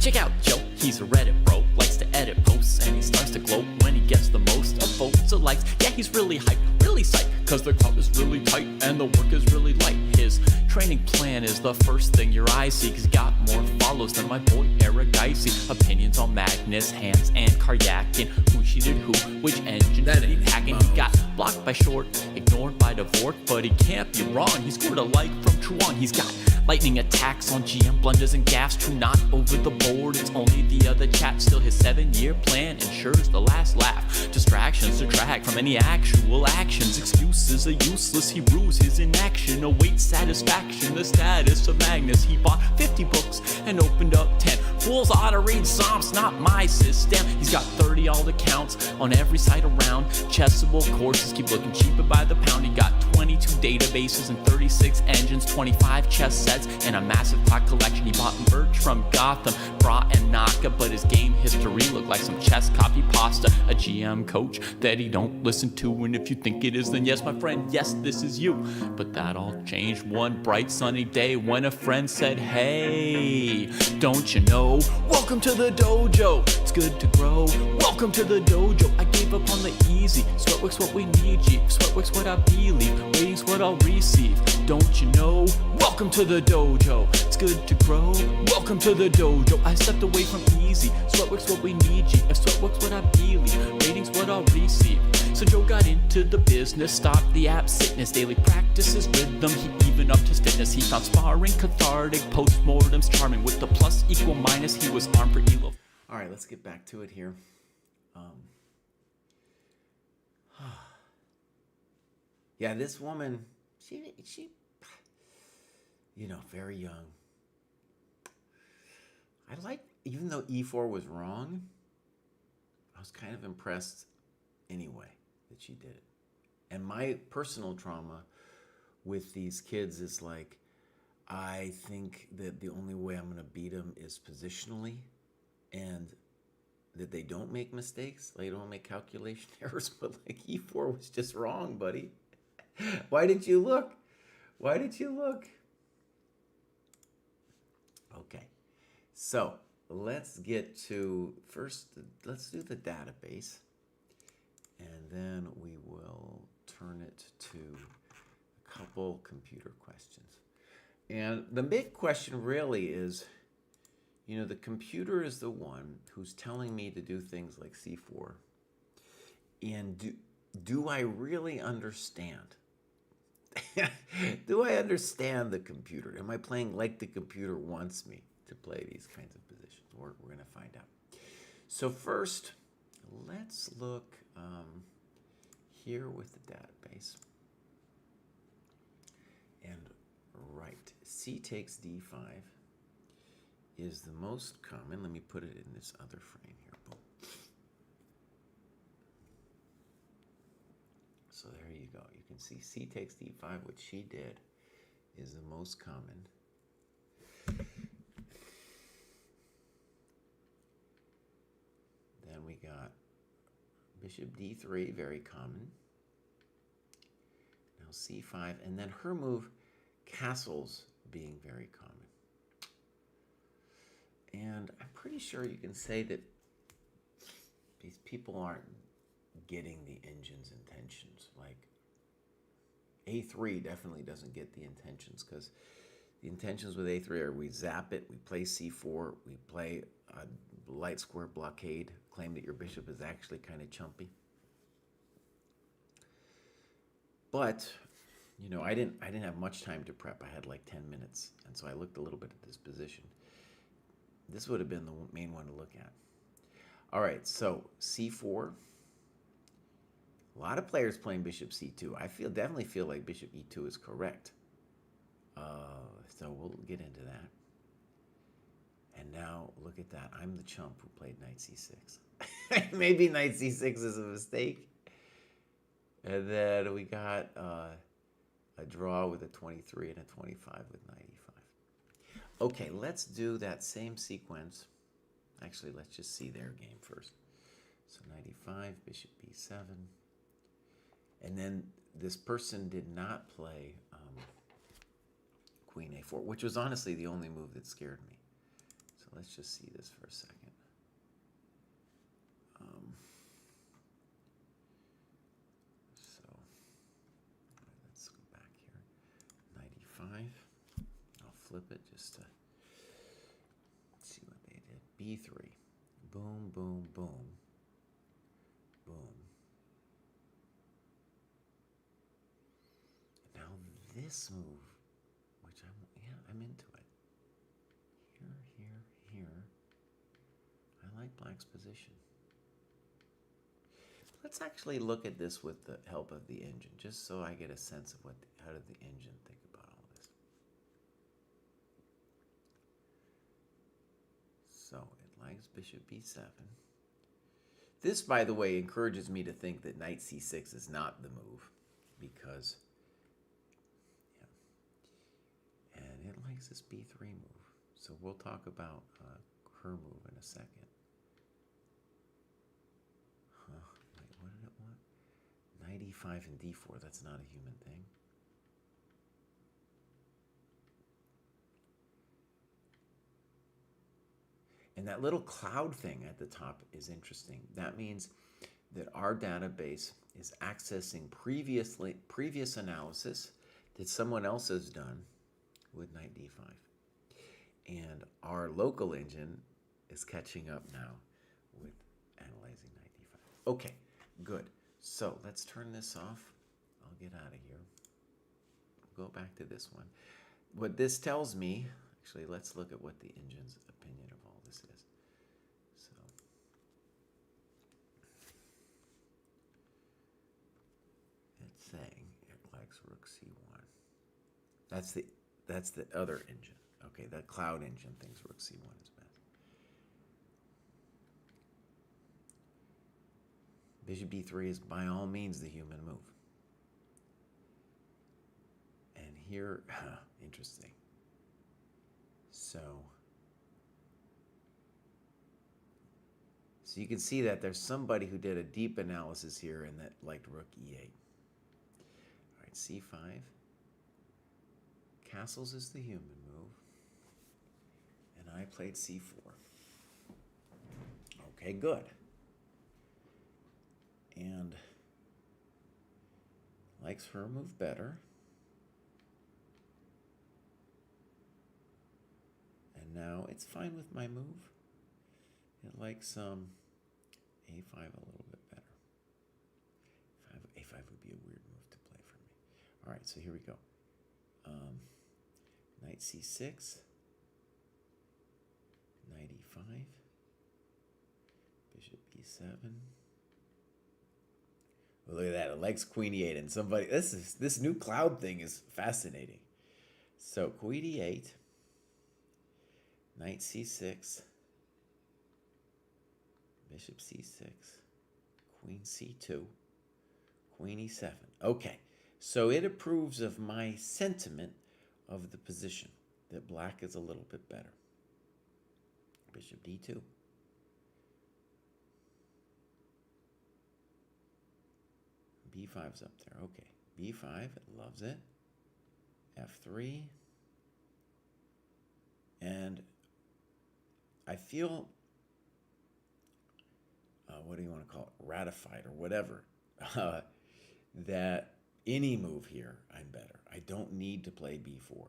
S1: Check out Joe, he's a Reddit bro, likes to edit posts, and he starts to gloat when he gets the most of votes or likes. Yeah, he's really hyped, really psyched, cause the crowd is really tight and the work is really light. His training plan is the first thing your eyes see, cause he got more follows than my boy Eric Dicey. Opinions on Magnus, Hans, and Karyakin, who cheated who, which engine that ain't hacking. He got blocked by Short, ignored by Dvorak, but he can't be wrong, he scored a like from Truan. He's got lightning attacks on GM blunders and gaffes, true not over the board, it's only the other chat. Still his 7-year plan ensures the last laugh. Distractions detract from any actual actions. Excuses are useless, he rues his inaction. Awaits satisfaction, the status of Magnus. He bought 50 books and opened up 10. Fools ought to read Psalms, not my system. He's got 30 alt accounts on every site around. Chessable courses keep looking cheaper by the pound. He got 22 databases and 36 engines, 25 chess sets, and a massive clock collection. He bought merch from Gotham, Bra and Naka, but his game history looked like some chess copy pasta. A GM coach that he don't listen to, and if you think it is, then yes, my friend, yes, this is you. But that all changed one bright sunny day when a friend said, hey, don't you know, welcome to the dojo, it's good to grow. Welcome to the dojo, I gave up on the easy. Sweatwork's what we need, G. Sweatwork's what I believe, waiting's what I'll receive. Don't you know, welcome to the dojo, it's good to grow. Welcome to the dojo, I stepped away from easy. Sweatwork's what we need, G. If sweatwork's what I believe, rating's what I'll receive. So Joe got into the business, stopped the app sickness, daily practices rhythm, he even upped his fitness. He found sparring cathartic, postmortems charming. With the plus equal minus, he was armed for elo.
S3: All right, let's get back to it here. Yeah, this woman, she, very young. I like, even though E4 was wrong, I was kind of impressed anyway that she did it. And my personal trauma with these kids is like, I think that the only way I'm going to beat them is positionally, and that they don't make mistakes, they don't make calculation errors, but like E4 was just wrong, buddy. Why didn't you look? Why did you look? Okay, so let's get to, first, let's do the database, and then we will turn it to a couple computer questions. And the big question really is, the computer is the one who's telling me to do things like C4. And do I really understand? Do I understand the computer? Am I playing like the computer wants me to play these kinds of positions? We're going to find out. So first, let's look here with the database. And right, C takes D5 is the most common. Let me put it in this other frame here. Boom. So there you go. You can see c takes d5, which she did, is the most common. Then we got bishop d3, very common. Now c5, and then her move, castles, being very common. And I'm pretty sure you can say that these people aren't getting the engine's intentions. Like a3 definitely doesn't get the intentions, because the intentions with a3 are we zap it, we play c4, we play a light square blockade, claim that your bishop is actually kind of chumpy. But you know, I didn't have much time to prep. I had like 10 minutes, and so I looked a little bit at this position. This would have been the main one to look at. All right, so c4. A lot of players playing bishop c2. I definitely feel like bishop e2 is correct. So we'll get into that. And now look at that. I'm the chump who played knight c6. Maybe knight c6 is a mistake. And then we got a draw with a 23 and a 25 with knight e5. Okay, let's do that same sequence. Actually, let's just see their game first. So knight e5, bishop b7. And then this person did not play queen a4, which was honestly the only move that scared me. So let's just see this for a second. Let's go back here. Knight e5. I'll flip it just to see what they did. b3. Boom, boom, boom. Boom. Now this move, which I'm into it. Here. I like black's position. Let's actually look at this with the help of the engine, just so I get a sense of how did the engine think about all this. So it likes bishop b7. This, by the way, encourages me to think that knight c6 is not the move, because and it likes this b3 move. So we'll talk about her move in a second. Wait, what did it want? Knight e5 and d4. That's not a human thing. And that little cloud thing at the top is interesting. That means that our database is accessing previous analysis that someone else has done with knight d5. And our local engine is catching up now with analyzing knight d5. Okay, good. So let's turn this off. I'll get out of here. Go back to this one. What this tells me, actually, let's look at what the engine's opinion of all this is. So it's saying it likes rook c1. That's the other engine. Okay, that cloud engine thinks rook c1 is best. Bishop d3 is by all means the human move. And here, interesting. So you can see that there's somebody who did a deep analysis here and that liked rook e8. All right, c5. Castles is the human move. And I played c4. Okay, good. And likes her move better. And now it's fine with my move. It likes a5 a little bit better. A5 would be a weird move to play for me. All right, so here we go. Knight c6. Knight e5. Bishop b7. Well, look at that. It likes queen e8, and somebody. This new cloud thing is fascinating. So queen e8. Knight c6. Bishop c6. Queen c2. Queen e7. Okay, so it approves of my sentiment of the position, that black is a little bit better. Bishop d2. b5's up there. Okay, b5, it loves it. f3. And I feel, what do you want to call it, ratified or whatever, that any move here, I'm better. I don't need to play b4,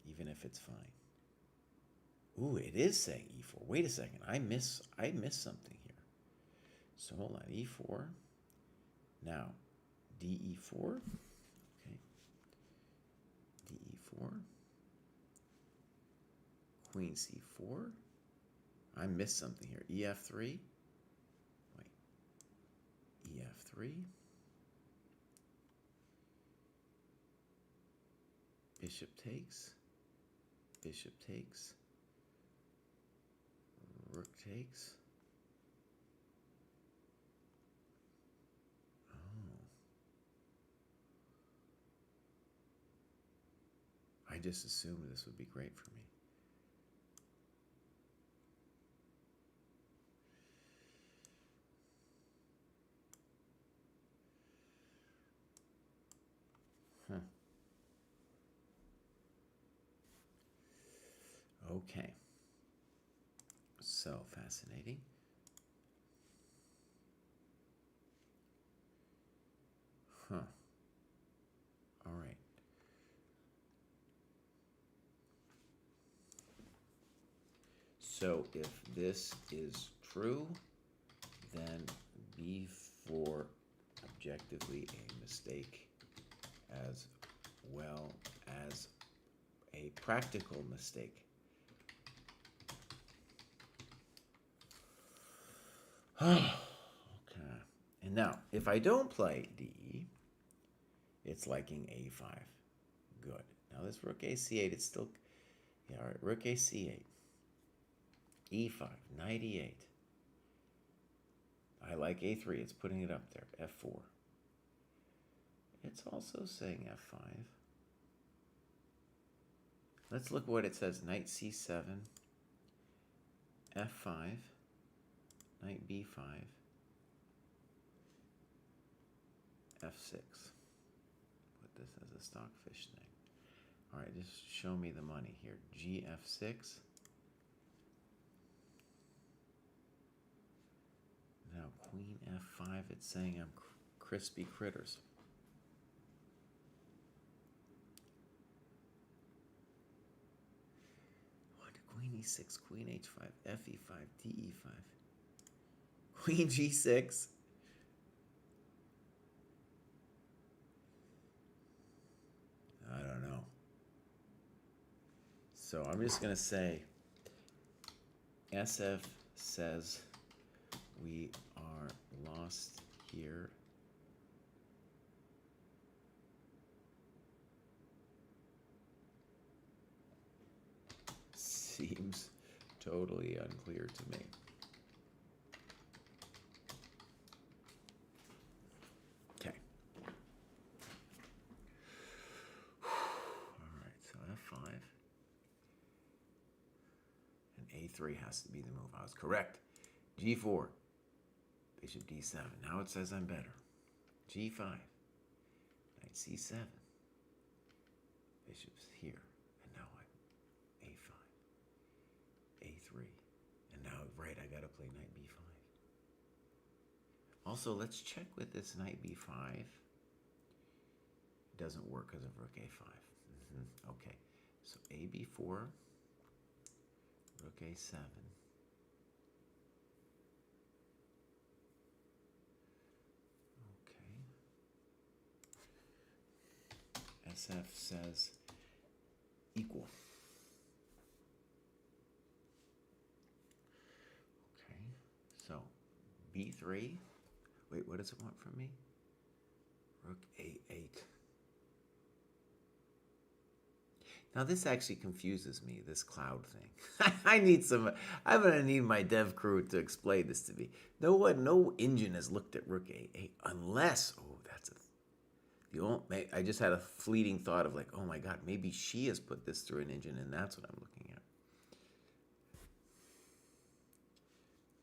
S3: even if it's fine. Ooh, it is saying e4. Wait a second, I miss something here. So hold on, e4. Now, de4. Okay, de4. Queen c4. I missed something here. ef3. Wait. ef3. Bishop takes. Bishop takes. Rook takes. Oh. I just assumed this would be great for me. Huh. Okay. So fascinating. Huh. All right. So if this is true, then b4 objectively a mistake as well as a practical mistake. Okay. And now, if I don't play d, it's liking a5. Good. Now this rook ac8, it's still, yeah, all right, rook ac8. e5, knight e8. I like a3, it's putting it up there, f4. It's also saying f5. Let's look what it says, knight c7, f5, knight b5, f6. Put this as a stockfish thing. All right, just show me the money here. gf6. Now queen f5, it's saying I'm crispy critters. What? Queen e6, queen h5, fe5, de5. Queen g6. I don't know. So I'm just going to say SF says we are lost here. Seems totally unclear to me. Okay. All right, so f5. And a3 has to be the move. I was correct. g4. Bishop d7. Now it says I'm better. g5. Knight c7. Bishop's here. And now I'm a5. a3. And now, right, I got to play knight b5. Also, let's check with this knight b5. It doesn't work because of rook a5. Okay. So a b4. Rook a7. SF says equal. Okay, so b3. Wait, what does it want from me? Rook a8. Now this actually confuses me, this cloud thing. I'm gonna need my dev crew to explain this to me. No engine has looked at Rook A8 unless, I just had a fleeting thought of like, oh my God, maybe she has put this through an engine and that's what I'm looking at.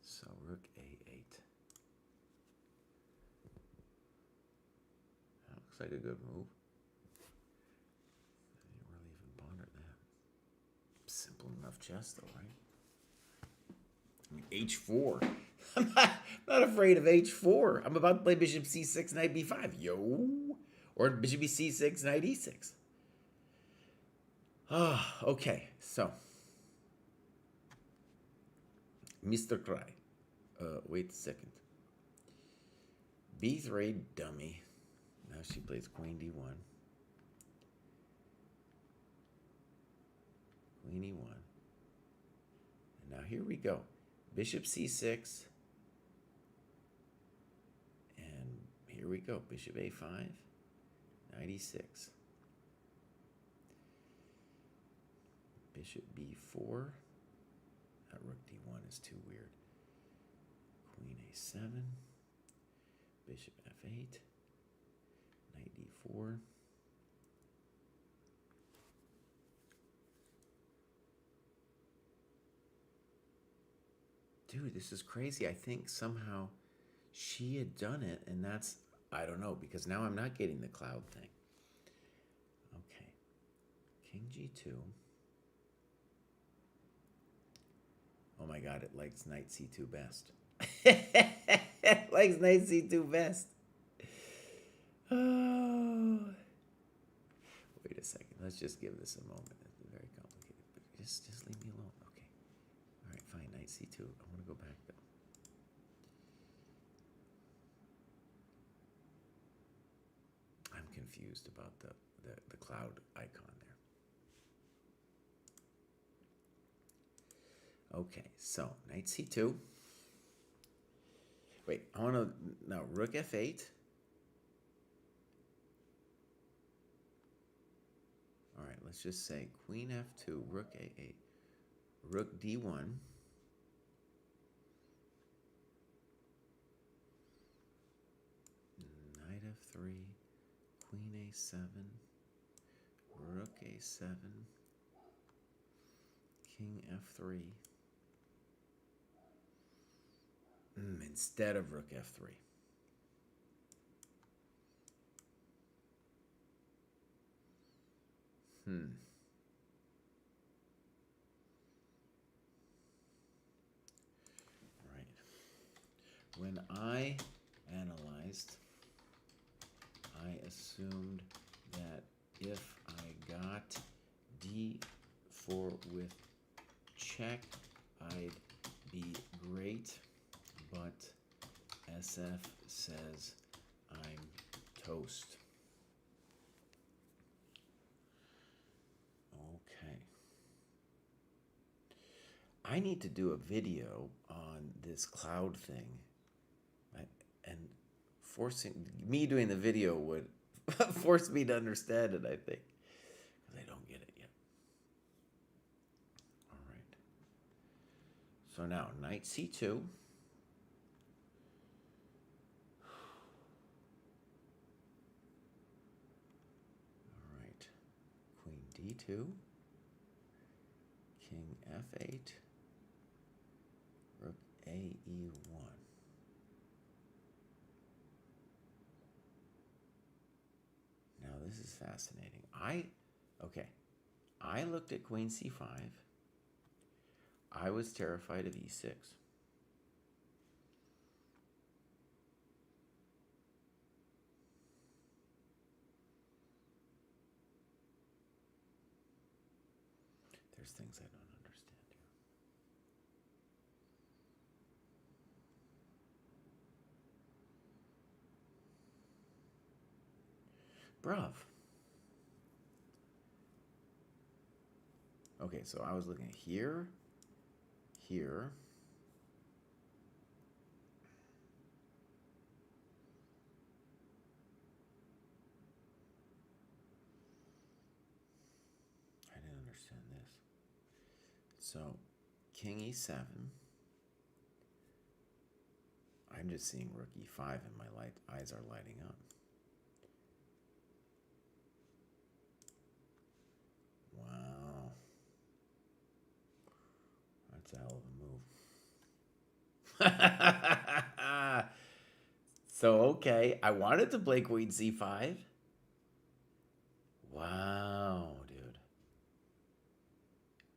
S3: So Rook A8. That looks like a good move. I didn't really even ponder that. Simple enough chess though, right? I mean, H4. I'm not afraid of H4. I'm about to play Bishop C6, Knight B5. Yo. Or Bishop C6, Knight E6. Ah, okay. So, Mr. Cry. Wait a second. B3, dummy. Now she plays Queen D1. Queen E1. And now here we go. Bishop C6. And here we go. Bishop A5. Knight E6. Bishop B4. That Rook D1 is too weird. Queen A7. Bishop F8. Knight D4. Dude, this is crazy. I think somehow she had done it, and that's, I don't know, because now I'm not getting the cloud thing. Okay. King G2. Oh my God, it likes Knight C2 best. It likes Knight C2 best. Oh. Wait a second. Let's just give this a moment. It's very complicated. But just leave me alone. Okay. All right, fine. Knight C2. I want to go back though. I'm confused about the cloud icon there. Okay, so Knight C2. Wait, I want to, now Rook F8. All right, let's just say Queen F2, Rook A8, Rook D1. Knight F3, Queen A7, Rook A7, King F3. Instead of Rook F3. Right. When I analyzed, I assumed that if I got D4 with check, I'd be great, but SF says I'm toast. Okay. I need to do a video on this cloud thing. And me doing the video would force me to understand it, I think. Because I don't get it yet. All right. So now, Knight C2. All right. Queen D2. King F8. Rook AE1. Now this is fascinating. I looked at Queen C5. I was terrified of E6. There's things I don't understand here. Bruv. Okay, so I was looking at here, here. I So, king e7. I'm just seeing rook e5 and my eyes are lighting up. Wow. That's a hell of a move. So, okay. I wanted to play queen c5. Wow, dude.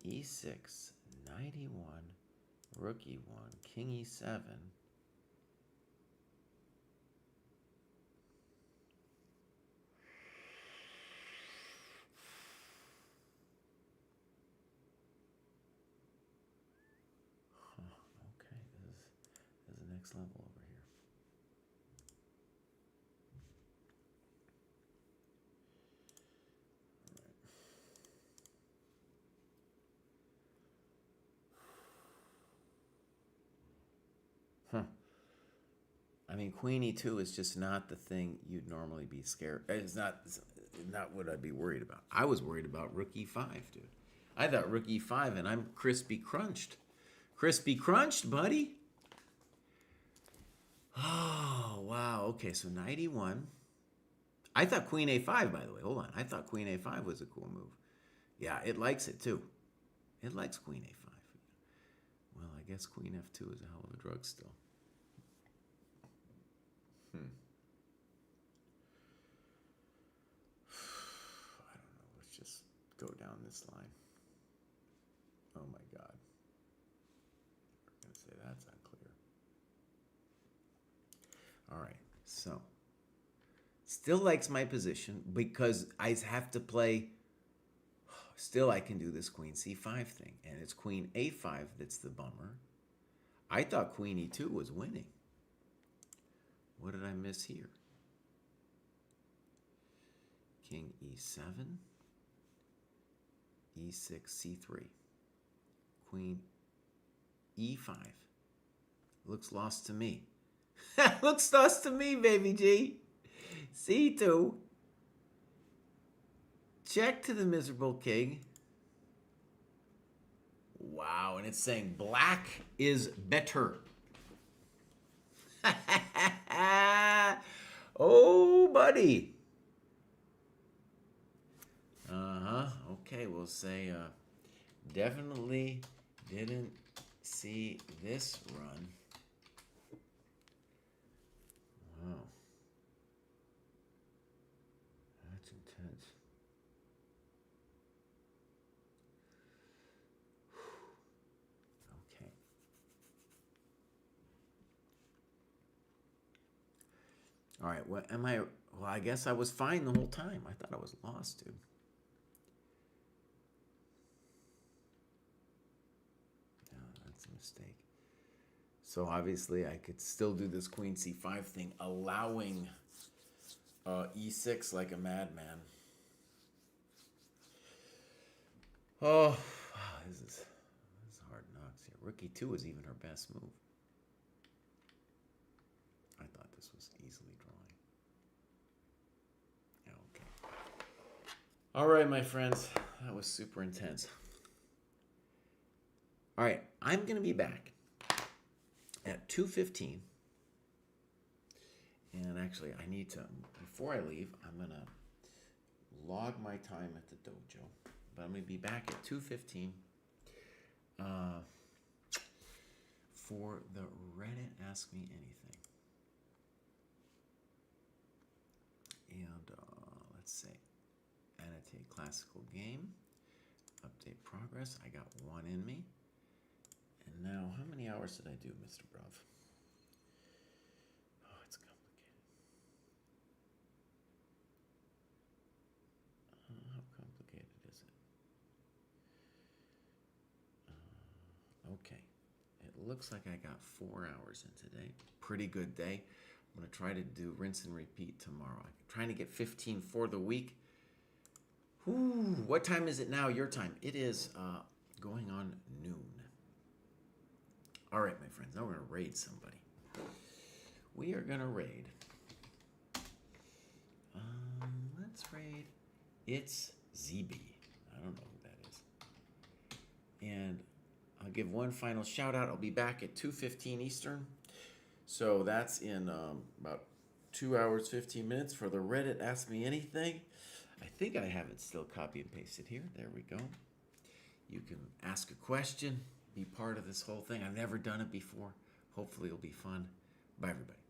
S3: e6, knight e1, rook e1, king e7. Okay, this is the next level over here. All right. Huh. I mean, queen e2 is just not the thing you'd normally be scared. It's not what I'd be worried about. I was worried about rook e5, dude. I thought rook e5, and I'm crispy crunched. Crispy crunched, buddy. Oh, wow. Okay, so knight e1. I thought queen a5, by the way. Hold on. I thought queen a5 was a cool move. Yeah, it likes it, too. It likes queen a5. Well, I guess queen f2 is a hell of a drug still. I don't know. Let's just go down this line. Oh, my God. We're going to say that's unclear. All right, so still likes my position because I have to play. Still, I can do this queen c5 thing, and it's queen a5 that's the bummer. I thought queen e2 was winning. What did I miss here? King e7, e6, c3, queen e5. Looks lost to me. Looks lost to me, baby G. c2. Check to the miserable king. Wow, and it's saying black is better. Oh, buddy. Okay, we'll say definitely didn't see this run. Wow. That's intense. Okay. All right, what am I? Well, I guess I was fine the whole time. I thought I was lost, dude. No, that's a mistake. So obviously I could still do this queen c5 thing, allowing e6 like a madman. Oh, wow, this is hard knocks here. Rook e2 is even her best move. I thought this was easily drawing. Yeah, okay. All right, my friends. That was super intense. All right, I'm going to be back at 2:15. And actually, I need to, before I leave, I'm going to log my time at the dojo. But I'm going to be back at 2:15 for the Reddit Ask Me Anything. And let's say, annotate classical game, update progress. I got one in me. And now, how many hours did I do, Mr. Bruv? Oh, it's complicated. How complicated is it? Okay. It looks like I got 4 hours in today. Pretty good day. I'm going to try to do rinse and repeat tomorrow. I'm trying to get 15 for the week. Whew, what time is it now? Your time. It is going on noon. All right, my friends. Now we're going to raid somebody. We are going to raid. Let's raid. It's ZB. I don't know who that is. And give one final shout out. I'll be back at 2:15 Eastern. So that's in about 2 hours, 15 minutes for the Reddit Ask Me Anything. I think I have it still copy and pasted here. There we go. You can ask a question, be part of this whole thing. I've never done it before. Hopefully it'll be fun. Bye, everybody.